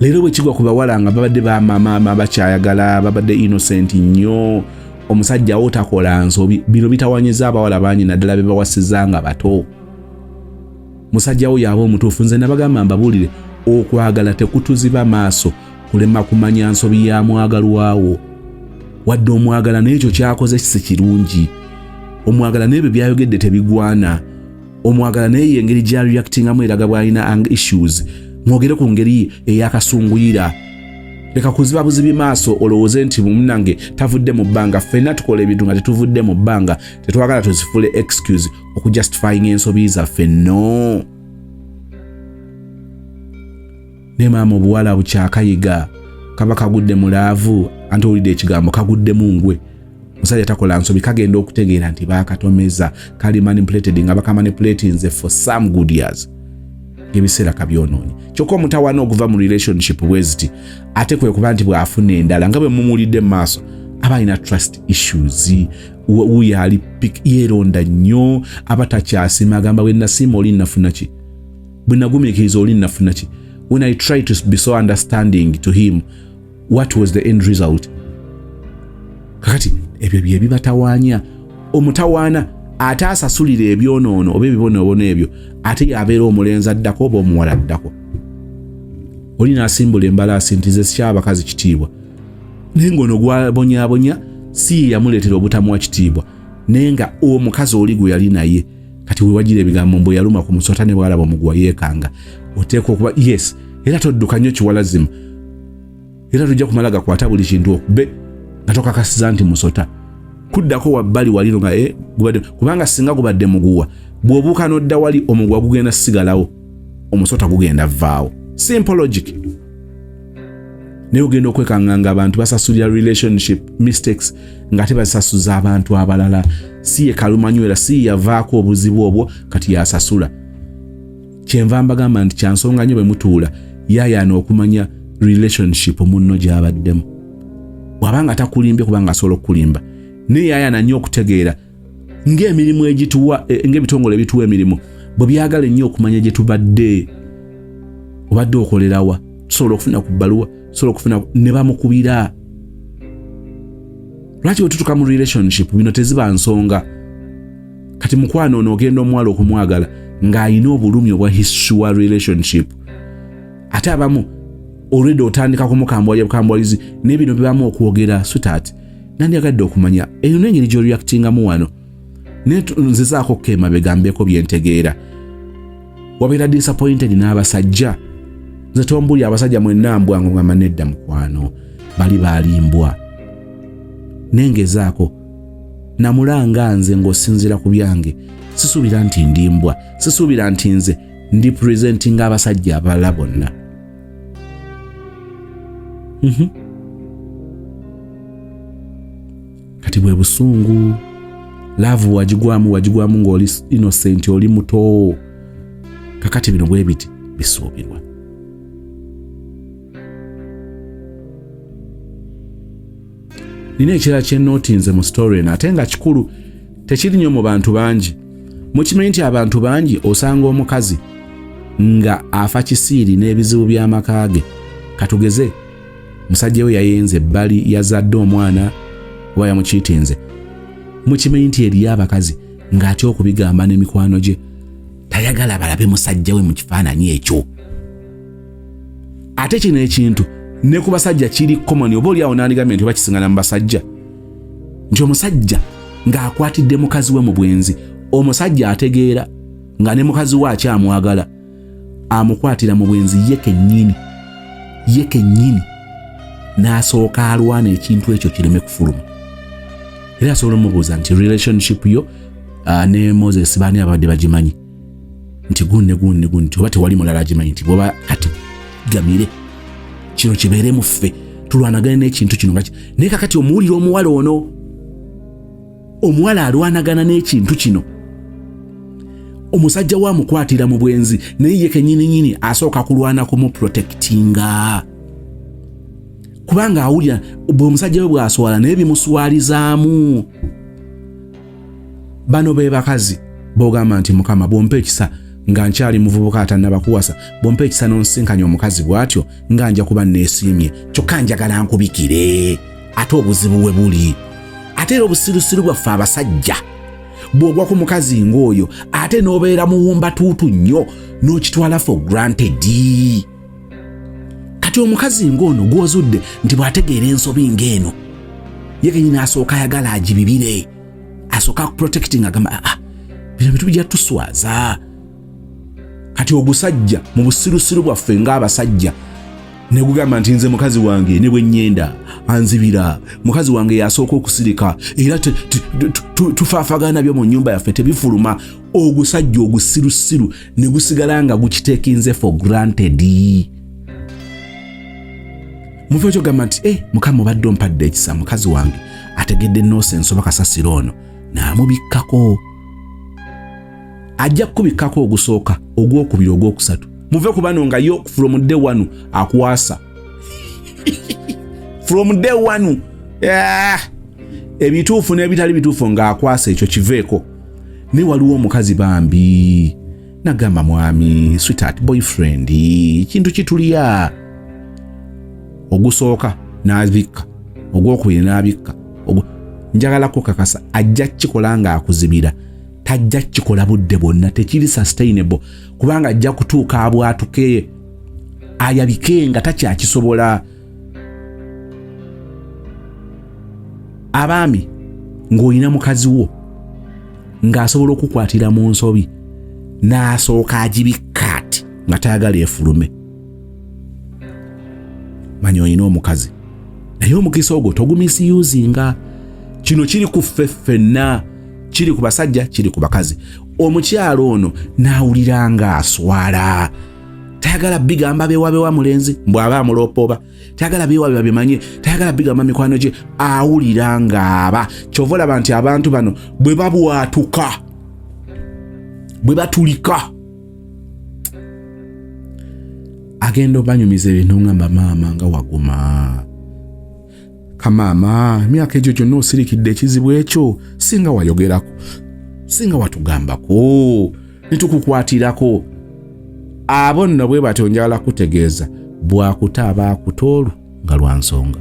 leero bwe kigwa ku bawala nga babadde bamaama bakyayagala babadde innocent nnyo omusajja wo takola nsobi bino bitawanyiza abawala banyi naddala be bawasiza nga bato musajja wo yaba omutuufu nze nabagamba mbabuulire okwagala tekutuziba maaso kulema kumanya nsobi ya mwagalwawo wadde omwagala n'ekyo kyakoze si kirungi omwagala n'ebyo byayogedde tebigwana omwagala naye engeri gya reactingamu eraga bw'alina issues mwogere ku ngeri eyakasunguyira leka kuziba buzibi maaso olowooze nti munnange tavudde mu bbanga ffenna tukola ebintu nga tetuvudde mu bbanga tetwagala tuzifule excuse okujustifying ensobi zaffe no ne maama obuwala bukyakayiga kaba kagudde mulaavu anti owulidde ekigambo kagudde mu ngwe musajja takola nsobi kagenda okutegeera nti baakatomeza kali manipulated nga bakamanipulatinze for some good years ebiseera kabyonoonye kyokka omutawaana okuva mu relationship bweziti ate kwe kuba nti bw'afuna endala nga bwe mumulidde mu maaso aba alina trust issues wuyo ali yeeronda nnyo aba takyasima agamba bwe nasiima oli nnafuna ki bwe nagumiikiriza oli nnafuna ki when I try to be so understanding to him what was the end result kakati ebyo bye bibatawaanya omutawaana ate asasulira ebyonoono oba ebibonoobono ebyo ate yabeera omulenzi addako oba omuwala addako oli n'asimbula embalaasi nti ze sikyabakazi kitiibwa naye ng'ono gwabonyaabonya si ye yamuleetera obutamuwa kitiibwa naye nga omukazi oli gwe yali naye kati we wagira ebigambo mbwe yaluma ku musota ne bwalaba omugwa yeekanga oteekwa okuba yes era todduka nnyo kiwalazima era tujja kumala gakwata buli kintu okube nga tokakasiza nti musota kuddako wabbali walino nga kubanga singa gubadde muguwa bw'obuuka n'odda wali omugwa gugenda sigalawo omusota gugenda vaawo simple logic naye ogenda okwekanganga abantu basasulira relationship mistakes nga tebasasuza abantu abalala si ye kalumanywera si yavaako obuzibu obwo kati yasasula kyenva mbagamba nti kyansonga nnyo bwe mutuula yaayaana okumanya relationship munno gy'abaddemu bw'abanga takulimbye kubanga asobola okukulimba naye yaayaana nnyo okutegeera ng'emirimu egituwa ng'ebitongole ebituwa emirimu bwe byagala ennyo okumanya gye tubadde obadde okolerawa tusobola okufuna ku bbaluwa tusobola okufuna ne bamukubira lwaki wetutuka mu relationship bino teziba nsonga kati mukwano ono ogenda omuwala okumwagala ng'alina obulumi obwa history wa relationship ate abamu already otandika kumukambwalizi n'ebino bibamu okwogera sweetheart nandiyagadde okumanya eyo n'engeri gy'oreactingamu wano nzizaako kema begambeko byentegeera wabeera disappointed n'abasajja nze tombuli abasajja mwenna mbwangu nga manedda mukwano bali balimbwa nengezaako namulanga nze ng'osinzira ku byange sisuubira nti ndimbwa sisuubira nti nze ndi presenting abasajja abalala bonna kati bwe busungu laavu wagigwamu ng'oli innocent oli muto kakati bino bwe biti bisuubirwa nina ekirala kye nootinze mu story eno ate nga kikulu tekiri nnyo mu bantu bangi mukimanyi nti abantu bangi osanga omukazi nga afa kisiiri n'ebizibu by'amaka ge katugeze musajja we yayenze ebbali yazadde omwana oba yamukiitinze mukimanyi nti eriyo abakazi ng'atya okubigamba n'emikwano gye tayagala balabe musajja we mu kifaananyi ekyo ate kino ekintu ne ku basajja kiri common oba oli awo n'andigambye nti oba kisingana mu basajja nti omusajja ng'akwatidde mukazi we mu bwenzi omusajja ategeera nga ne mukazi we akyamwagala amukwatira mu bwenzi ye kennyini n'asooka alwana ekintu ekyo kireme kufuluma era asobola omubuuza nti relationship yo ne Moses baani abadde bagimanyi nti gunne oba tewali mulala agimanyi nti bwoba kati gamire kino kibeere mu ffe tulwanagane n'ekintu kino naye kakati omuwulira omuwala ono omuwala alwanagana n'ekintu kino omusajja wa mukwatira mu bwenzi naye ye kennyini asooka kulwana kumuprotectinga kubanga awulira bwe omusajja we bw'aswala naye bimuswalizaamu bano be bakazi b'ogamba nti mukama bw'ompa ekisa nga nkyali muvubuka atannaba kuwasa bw'ompa ekisa n'onsinkanya omukazi bw'atyo nga nja kuba neesiimye kyokka njagala nkubikire ate obuzibu we buli ate era obusirusiru bwaffe abasajja bw'ogwa ku mukazi ng'oyo ate n'obeera muwumbatuutu nnyo n'okitwala for granted kati omukazi ng'ono gw'ozudde nti bw'ategeera ensobi ng'eno ye kennyini asooka ayagala agibibire asooka protecting agamba bino bitu bijja tuswaza kati ogusajja mu busirusiru bwaffe ng'abasajja ne gugamba nti nze mukazi wange ne bwe nnyenda anzibira mukazi wange yasooka okusirika era tufaafagana byo mu nnyumba yaffe tebifuluma ogusajja ogusirusiru ne gusigala nga gukiteekinze for granted muve ekyo gamba nti mukama obadde ompadde ekisa mukazi wange ategedde nonsense oba kasasiro ono n'amubikkako ajja kubikkako ogusooka ogwokubiri ogwokusatu muve ku bano nga yo from day one akwasa from day one ebituufu n'ebitali bituufu ng'akwasa ekyo kiveeko ne waliwo omukazi bambi nagamba mwami sweetheart boyfriend kintu kitulya ogusooka n'abikka ogwokubiri n'abikka njagalako kakasa ajja kikola ng'akuzibira tajja kikola budde bwonna tekiri sustainable kubanga ajja kutuuka abwatuke ayabike nga takyakisobola abaami ng'olina mukazi wo ng'asobola okukwatira mu nsobi n'asooka agibikka ati nga tayagala efulume manya olina omukazi naye omukisa ogwo togumisiyuzinga kino kiri ku ffe ffenna kiri ku basajja kiri ku bakazi omukyalo ono n'awulira ng'aswala tayagala bigamba beewabeewa mulenzi mbw'aba amulopooba tayagala beewabeewa bimanye tayagala bigamba mikwano gye awulira ng'aba kyova olaba nti abantu bano bwe babwatuka bwe batulika agenda obanyumiza ebintu ngamba maama nga waguma kamaama emyaka egyo gyonna osirikidde ekizibu ekyo singa wayogerako singa watugambako netukukwatirako abo nno bwe batyo njagala kutegeeza bwakuta abaakutoolu nga lwa nsonga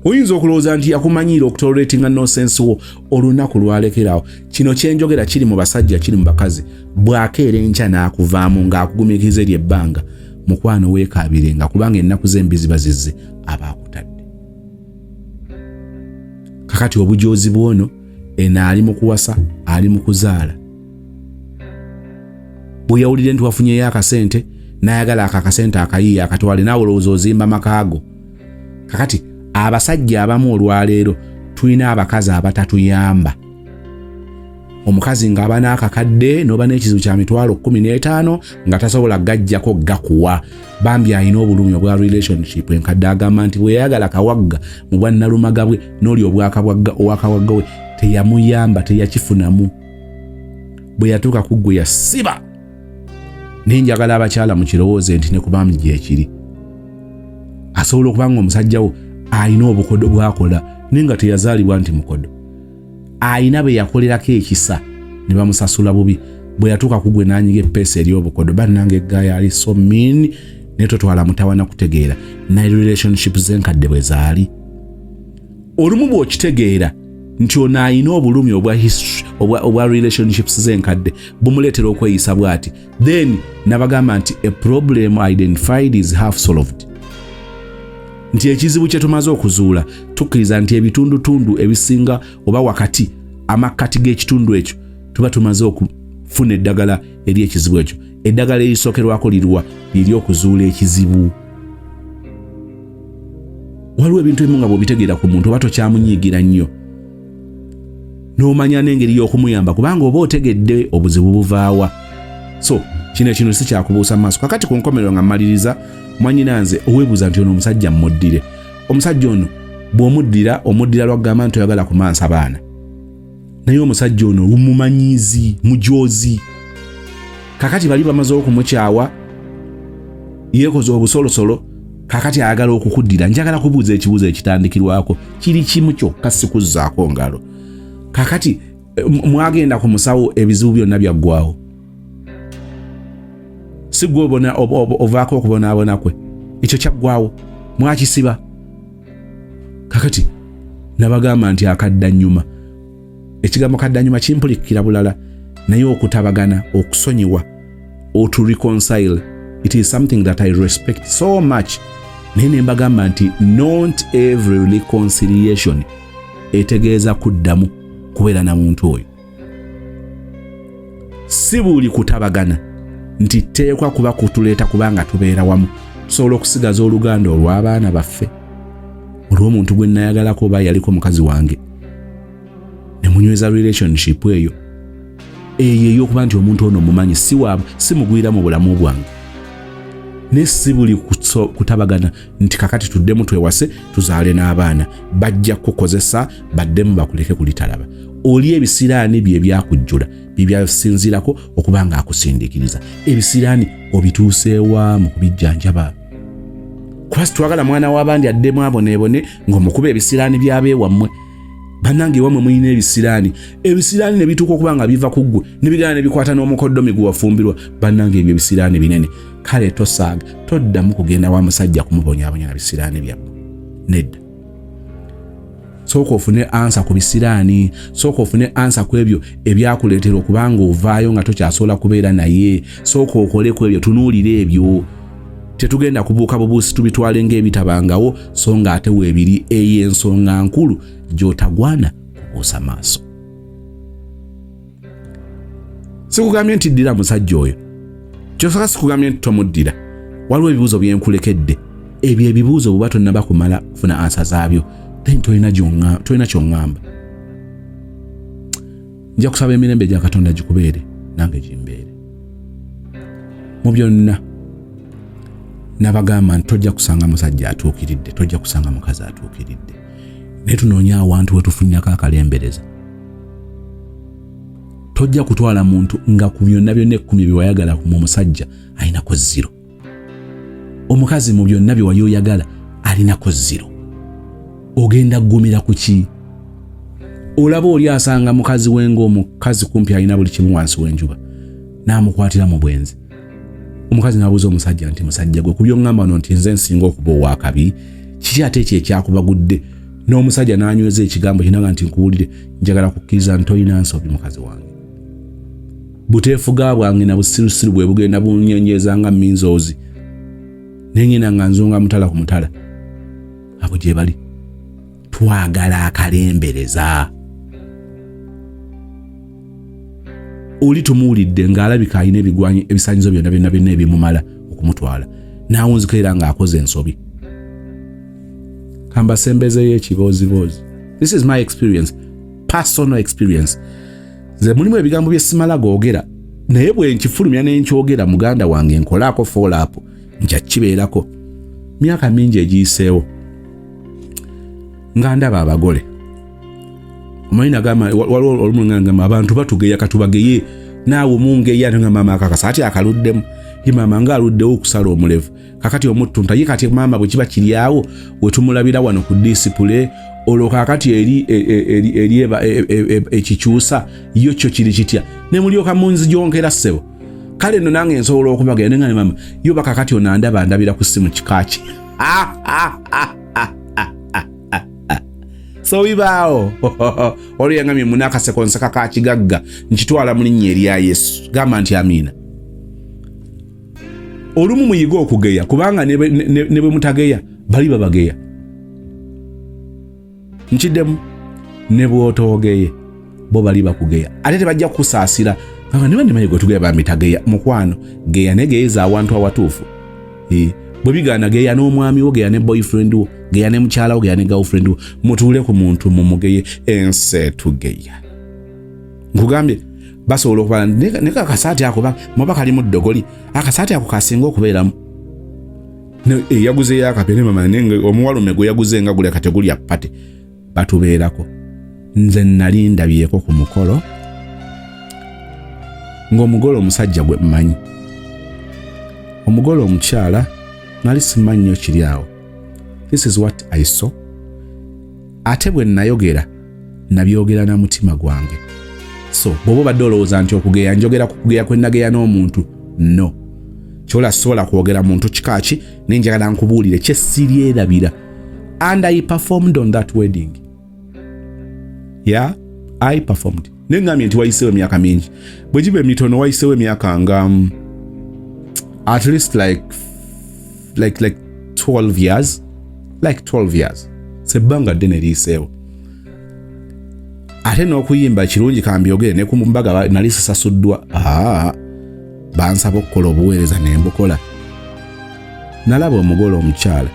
oyinza okulowooza nti yakumanyiira okutoleratinga nonsense wo olunaku lwalekerawo. Kino kyenjogera kiri mu basajja kiri mu bakazi. Bwakeera enkya n'akuvaamu ng'akugumikiriza eri ebbanga, mukwano weekaabirenga kubanga ennaku z'embi ziba zizze aba akutadde. Kakati obujoozi bwono eno ali mu kuwasa, ali mu kuzaala. Bwe yawulire nti wafunyeyo akasente n'ayagala akakasente akayiiya akatwale, naawe olowooza ozimba makaago. Kakati abasajja abamu olwaleero tulina abakazi abatatuyamba. Omukazi ng'aba n'akakadde n'oba n'ekizibu kya mitwalo 15 nga tasobola gajjako gakuwa. Bambi alina obulumi obwa relationship, enkadde agamba nti bwe yayagala kawagga mu bwannalumaga bwe n'oli owakawagga we teyamuyamba, teyakifunamu. Bwe yatuuka ku ggwe yasiba. Nenjagala abakyala mu kirowooze nti ne kubambi gyekiri. Asobola okubanga omusajja wo alina obukodo bwakola naye nga teyazaalibwa nti mukodo. Alina be yakolerako ekisa ne bamusasula bubi. Bwe yatuuka ku ggwe n'anyiga eppeesa eri obukodo, bannange eggaya ali so mean ne totwala mutawana kutegeera na relationship z'enkadde bwe zaali. Olumu bw'okitegeera nti ono alina obulumi obwa relationships z'enkadde bumuleetera okweyisa bw'ati, then nabagamba nti a problem identified is half solved. Nti ekizibu kye tumaze okuzuula tukkiriza nti ebitundutundu ebisinga oba wakati amakkati g'ekitundu ekyo tuba tumaze okufuna eddagala eri ekizibu ekyo. Eddagala erisookerwako liri okuzuula ekizibu. Waliwo ebintu ebimu nga bw'obitegeera ku muntu oba tokyamunyiigira nnyo n'omanya n'engeri y'okumuyamba kubanga oba otegedde obuzibu buvaawa. So kino si kyakubuusa maaso. Kakati ku nkomerero nga mmaliriza, mwanyinanze oweebuuza nti ono omusajja mmuddire. Omusajja ono bw'omuddira lwagamba nti oyagala kumansa baana, naye omusajja ono lumumanyiizi, mujoozi. Kakati bali bamaze okumukyawa, yeekoze obusolosolo, kakati ayagala okukuddira. Njagala kubuuza ekibuuzo ekitandikirwako, kiri kimu kyokka sikuzzaako ngalo. Kakati mwagenda ku musawo ebizibu byonna byaggwawo. Si gwe ovaako okubonaabona kwe, ekyo kyaggwawo, mwakisiba. Kakati nabagamba nti akaddanyuma, ekigambo kaddanyuma kimpulikira bulala, naye okutabagana, okusonyiwa, to reconcile, it is something that I respect so much. Naye ne mbagamba nti not every reconciliation etegeeza kuddamu kubeera na muntu oyo. Si buli kutabagana nti teekwa kuba kutuleeta kubanga tubeera wamu. Tusobola okusigaza oluganda olw'abaana baffe, olw'omuntu gwe nayagalako oba yaliko mukazi wange, ne munyweza relationship eyo ey'okuba nti omuntu ono mumanyi si mugwira mu bulamu bwange. Ne si buli kutabagana nti kakati tuddemu twewase tuzaale n'abaana, bajja kukozesa baddemu bakuleke kulitalaba. Oli ebisiraani bye byakujjula bibyasinzirako okuba nga akusindiikiriza. Ebisiraani obituuseewa mu kubijjanjaba. Kuba situwagala mwana w'abandi addemu aboneebone ng'omukuba ebisiraani by'abeewammwe. Bannange ewammwe mulina ebisiraani. Ebisiraani ne bituuka okuba nga biva ku ggwe ne bigala ne bikwata n'omukoddomi gwe wafumbirwa. Bannange ebyo ebisiraani binene. Kale tosaaga, toddamu kugenda wa musajja kumubonyaabonya na bisiraani byabwe. Nedda. Sooka ofune ansa ku bisiraani, sooka ofune ansa ku ebyo ebyakuleetera okubanga ovaayo nga tokyasobola kubeera naye. Sooka okole ku ebyo, tunuulire ebyo. Tetugenda kubuuka bubuusi tubitwale ng'ebitabangawo, so nga ate weebiri ey'ensonga nkulu gy'otagwana kubuusa maaso. Sikugambye nti ddira musajja oyo, kyosaka sikugambye nti tomuddira. Waliwo ebibuuzo bye nkulekedde, ebyo ebibuuzo buba tonnaba kumala kufuna ansa zaabyo, then tolina ky'oŋŋamba. Nja kusaba emirembe gya Katonda gikubeere nange gimbeere. Mu byonna nabagamba nti tojja kusanga musajja atuukiridde, tojja kusanga mukazi atuukiridde. Naye tunoonya awantu we tufunirako akalembereza. Tojja kutwala muntu nga ku byonna 10 bye wayagala mu musajja alinako 0. Omukazi mu byonna bye wali oyagala alinako 0. Ogenda ggumira ku ki? Olaba oli asanga mukazi wenga omukazi kumpi alina buli kimu wansi w'enjuba, n'amukwatira mu bwenzi. Omukazi n'abuuza omusajja nti musajja gwe ku by'oŋŋamba nti nze nsinga okuba ow'akabi, kiki ate ekyo ekyakubagudde n'omusajja n'anyweza ekigambo kinaga nti nkuwulire njagala kukkiriza ntoyina nsobi mukazi wange. Buteefuga bwange na busirusiru bwe bugenda bunyenyeza nga minzoozi nenyina nga nzunga mutala ku mutala. Abo gye bali. Twagala akalembereza. Oli tumuwulidde ng'alabika alina ebigwanyi ebisaanyizo byonna byonna ebimumala okumutwala n'awunzikira ng'akoze ensobi. Kamba sembezeyo ekiboozibozi. This is my experience, personal experience. Nze mulimu ebigambo bye simala googera naye bwe nkifulumya ne nkyogera muganda wange nkolaako follow up nja kibeerako. Myaka mingi egiyiseewo nga ndaba abagole omanyi gama waliwo olumu ngamba abantu batugeya katubageye naawe mungeya nga mama akakasati akaluddemu mama nga aluddewo okusala omulevu kakati omuttunta ye kati mama bwe kiba kiryawo wetumulabira wano ku disipule olwo kakati eri ekikyusa yo kyo kiri kitya ne mulyoka munzi gyongera ssebo kale nno nange nsobola okubagaya nenga ne mama yo bakakati onandaba ndabira ku simu kikaaki. So wibaawo oli yangamye munakasekonsa kakakigagga nkitwala mu linnya erya Yesu gamba nti amiina. Olumu muyiga okugeya kubanga ne bwe mutageya bali babageya. Nkiddemu ne bw'otoogeye bo bali bakugeya ate tebajja kusaasira nga ne banne gwe tugeya bamitageya mukwano geya ne geeza awantu awatuufu. Bwe bigaana geya n'omwami wo geya ne boyfriend wo geya ne mukyala wo geya ne girlfriend wo mutuule ku muntu mumugeye ense tugeya. Nkugambye basobola okuba ne kakasaati ako muba kalimu ddogoli akasaati ako kasinga okubeeramu. Yaguze yakapene mama nenge omuwalume gwe yaguze nga gule kategori ya pate batubeerako. Nze nali ndabyeko ku mukolo ng'omugolo omusajja gwe mmanyi omugolo omukyala nali simanyi nnyo kiri awo. This is what I saw. Ate bwe nayogera nabyogera na mutima gwange. So bobo badde olowooza nti okugeya njogera ku kugeya kwe nageya n'omuntu no. Kyola sobola kwogera muntu kikaaki nenjagala nkubuulire kye sirierabira. And I performed on that wedding. Yeah, I performed. Nengambye nti wayiseewo emyaka mingi. Bwe giba emitono wayiseewo emyaka nga at least like 12 years. Like 12 years. Sebbanga ddene liyiseewo. Ate n'okuyimba kirungi kambyogere ne ku mbaga nali sasasuddwa. Bansaba okukola obuweereza ne mbukola. Nalaba omugole omukyala.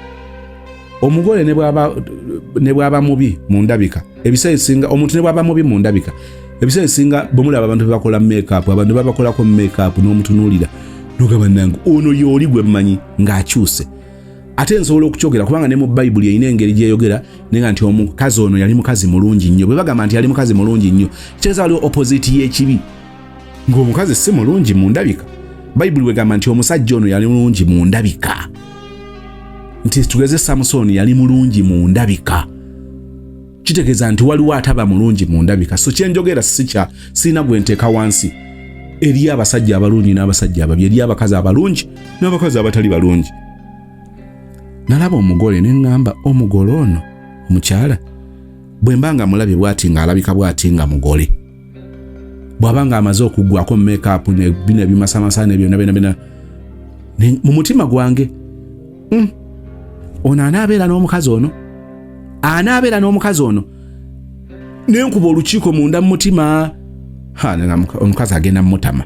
Omugole ne bw'aba mubi mu ndabika. Ebiseera ebisinga omuntu ne bw'aba mubi mu ndabika. Ebiseera ebisinga bwe mulaba abantu bakola make-up, abantu babakolako make-up n'omutunuulira. N'ogamba nange ono y'oli gwe mmanyi ng'akyuse. Ate nsobola okukyogera kubanga ne mu Bayibuli erina engeri gyeyogera nenga nti omukazi ono yali mukazi mulungi nnyo. Bwe bagamba nti yali mukazi mulungi nnyo kitegeeza waliwo opposite y'ekibi. Ng'omukazi si mulungi mu ndabika. Bayibuli wegamba nti omusajja ono yali mulungi mu ndabika. Nti tugeze Samusoni yali mulungi mu ndabika. Kitegeeza nti waliwo ataba mulungi mu ndabika. So kyenjogera sina gwe nteeka wansi. Eri abasajja abalungi n'abasajja ababi, eri abakazi abalungi n'abakazi abatali balungi. Nalaba omugole ne ngamba omugole ono omukyala bwe mbanga mulabye bw'ati ng'alabika bw'ati nga mugole. Bw'abanga amaze okuggwako make-up ne bino ebimasamasa ne byonna mu mutima gwange ono anaabeera n'omukazi ono nenkuba olukiiko munda mu mutima omukazi agenda mu mutama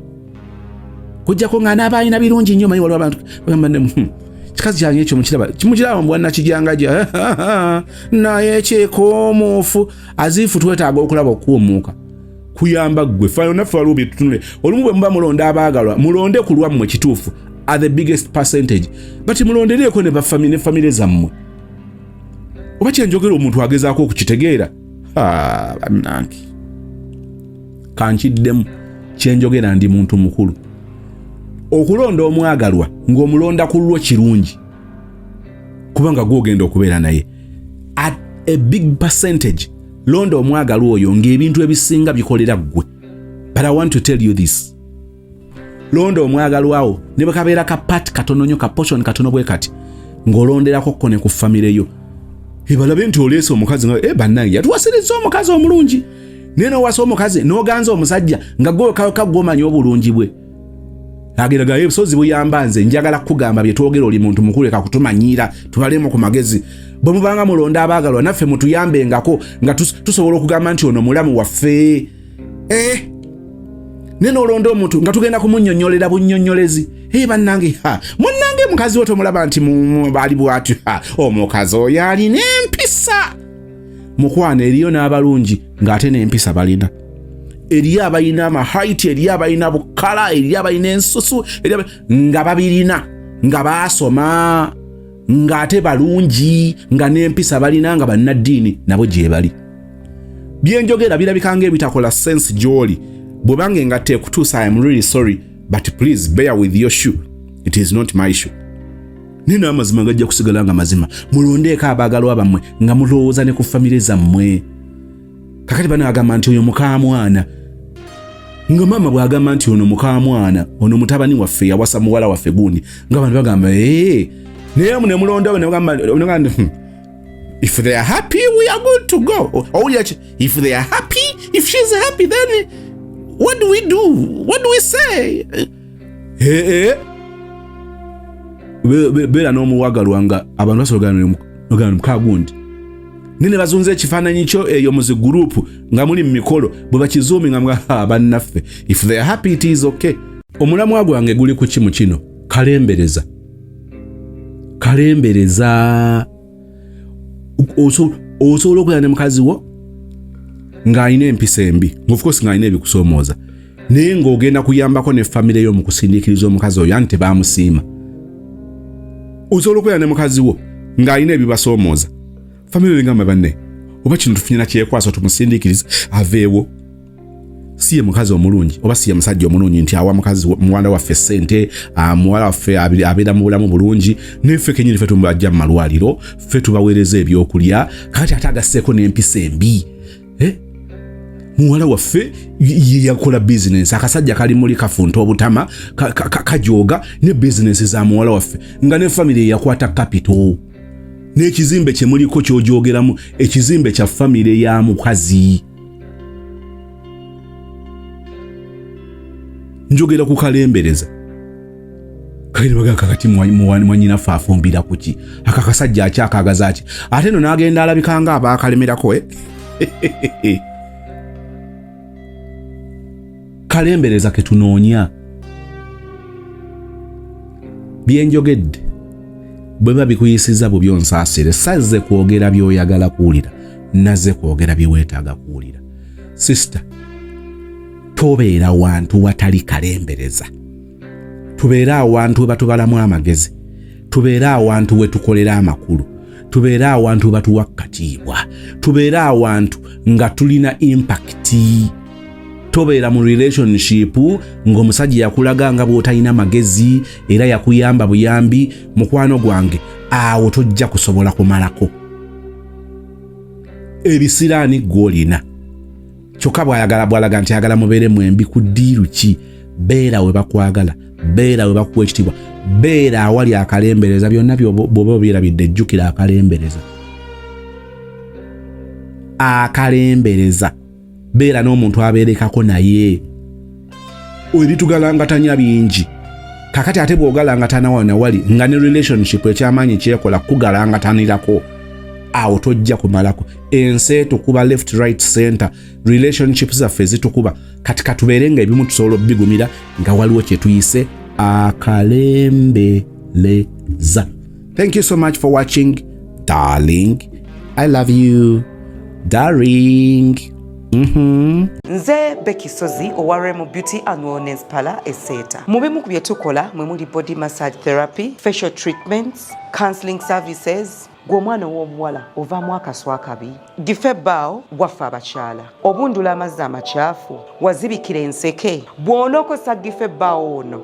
kujjako ng'anaaba alina birungi nnyo manyi waliwo abantu bagamba kikazi kyange ekyo kimukiraba mu bwannakijyangaja naye kyekoomuufu aziifu twetaaga okulaba okuwumuuka kuyamba ggwe faayo naffe waliwo byetutunule olumu bwe muba mulonda abaagalwa mulonde ku lwammwe kituufu at the biggest percentage but mulondereeko ne famire zammwe oba kyenjogera omuntu agezaako okukitegeera bannange kankiddemu kyenjogera ndi muntu mukulu okulonda omwagalwa ng'omulonda ku lwo kirungi kubanga gw'ogenda okubeera naye at a big percentage londa omwagalwa oyo ng'ebintu ebisinga bikolera ggwe. But I want to tell you this. Londa omwagalwawo ne bakabeera ka part katono nnyo ka portion katono bwe kati ng'olonderako ko ne ku famire yo Balabe nti oleese omukazi nga bannange yatuwasirizza omukazi omulungi naye n'owasa omukazi n'oganza omusajja nga gwomanyi obulungi bwe ageraga ebisozi buyamba nze njagala kugamba bye twogera oli muntu mukulu leka kutumanyiira tubalemu ku magezi bwe mubanga mulonda abaagalwa naffe mutuyambengako nga tusobola okugamba nti ono mulamu waffe naye n'olonda omuntu nga tugenda kumunnyonnyolera bunnyonnyolezi bannange munnange mukazi we tomulaba nti bali bwatyo omukazi oyo alina empisa mukwana eriyo n'abalungi ng'ate n'empisa balina eriyo abalina amahaiti eriyo abalina bukala eriyo abalina ensusu nga babirina nga baasoma ng'ate balungi nga n'empisa balina nga bannaddiini nabo gye bali byenjogera birabika ng'ebitakola sense gy'oli bwe bange ngatte ekutuusa I am really sorry but please bear with your shoe it is not my shoe nina amazima gajja kusigala nga mazima mulondeeko abaagalwa bammwe nga mulowooza ne ku famire zammwe kakati bano agamba nti oyo mukaamwana nga maama bw'agamba nti ono mukaamwana ono mutabani waffe yawasa muwala waffe gundi nga bantu bagamba naye ne mulondawo ne bagamba if they are happy we are good to go if they are happy if she's happy then what do we say beera n'omuwagalwa nga abantu basologana mukagundi nene bazunze ekifaananyi kyo eyo muzi gurupu nga muli mu mikolo bwe bakizuumi nga bannaffe if they are happy it is okay omulamwa gwange guli ku kimu kino kalembereza osobola okubeera ne mukazi wo ng'alina empisa embi of course ng'alina ebikusoomooza naye ng'ogenda kuyambako ne famire yo mu kusindiikiriza omukazi oyo anti baamusiima osobola okubeera ne mukazi wo ng'alina ebibasoomooza famire ngamba banne oba kino tufunye nakyekwasa tumusindiikiriza aveewo si ye mukazi omulungi oba si ye musajja omulungi nti awa mukazi muwala waffe ssente muwala waffe abeera mu bulamu bulungi neffe kenyini ffe tumubajja mu malwaliro ffe tubaweereza ebyokulya kati ate agasseeko n'empisa embi muwala waffe yakola bizinesi akasajja kali muli kafunta obutama kajooga ne bizinesi za muwala waffe nga ne famire yakwata kapito n'ekizimbe kye muliko ky'ojoogeramu ekizimbe kya famire ya mukazi njogera ku kalembereza kali baga kakati mwanyinaffe afumbira kuki akakasajja akyakagaza ki ate no n'agenda alabika nga abaakalemerako kalembereza ke tunoonya byenjogedde bwe babikuyisiza bubyo nsaasire sazze kwogera by'oyagala kuwulira nazze kwogera bye weetaaga kuwulira sister tobeera wantu watali kalembereza tubeera awantu we batubalamu amagezi tubeera awantu we tukolera amakulu tubeera awantu batuwa katiibwa tubeera awantu nga tulina impakiti tobeera mu relationship ng'omusajja yakulaga nga bw'otalina magezi era yakuyamba buyambi mukwano gwange awo tojja kusobola kumalako ebisiraani gw'olina kyokka bw'alaga nti ayagala mubeere mwembi ku ddiiru ki beera we bakwagala beera we bakuwa ekitiibwa beera awali akalembereza byonna bw'oba obyerabidde ejjukira akalembereza beera n'omuntu abeerekako naye ebitugalangatanya bingi kakati ate bw'ogalangatana wanawali nga ne relationship ekyamaanyi kyekola kugalangatanirako awo tojja kumalako ensi tukuba left right center relationships zaffe zitukuba kati katubeere nga ebimu tusobola obigumira nga waliwo kye tuyise akalembereza. Thank you so much for watching darling. I love you darling. Nze Becky Sozi owa Remo Beauty and Wellness Parlour Eseta. Mubimu ku bye tukola mwe muli body massage therapy, facial treatments, counseling services. Gw'omwana w'omuwala ovaamu akaswa akabi gife bbaawo waffe abakyala obundula amazzi amakyafu wazibikira enseke bw'onookosa gife bbaawo ono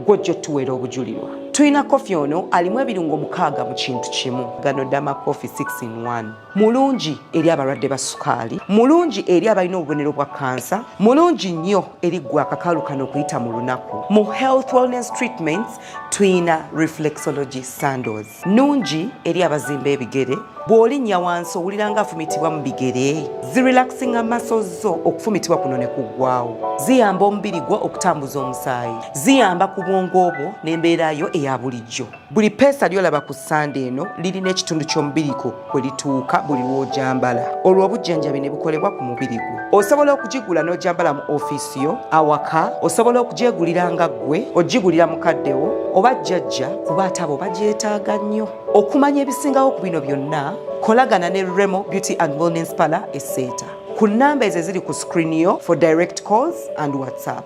gw'ojja otuweera obujulirwa Tuyina kofi ono alimu ebirungo 6 mu kintu kimu. Gano Dama Coffee 6 in 1. Mulungi eri abalwadde ba sukaali, mulungi eri abalina obubonero bwa kansa, mulungi nnyo eri gwa akakalu kano okuyita mu lunaku. Mu health wellness treatments tuyina reflexology sandals. Nungi eri abazimba ebigere, bw'olinnya wansi owulira nga afumitibwa mu bigere. Zirelaxinga muscles zo okufumitibwa kuno ne kuggwaawo. Ziyamba omubiri gwo okutambuza omusaayi. Ziyamba ku bwongo obwo n'embeera yo eya bulijjo. Buli peesa ly'olaba ku ssande eno lirina ekitundu ky'omubiri gwo kwe lituuka buli lw'ojambala. Olwo obujjanjabi ne bukolebwa ku mubiri gwo. Osobola okugigula n'ojambala mu ofiisi yo, awaka, osobola okugyegulira nga ggwe, ogigulira mukaddewo, oba jjajja kuba ate abo bagyetaaga nnyo. Okumanya ebisingawo ku bino byonna, kolagana ne Remo Beauty and Wellness Parlour e Seeta. Ku nnamba ezo eziri ku screen yo for direct calls and WhatsApp.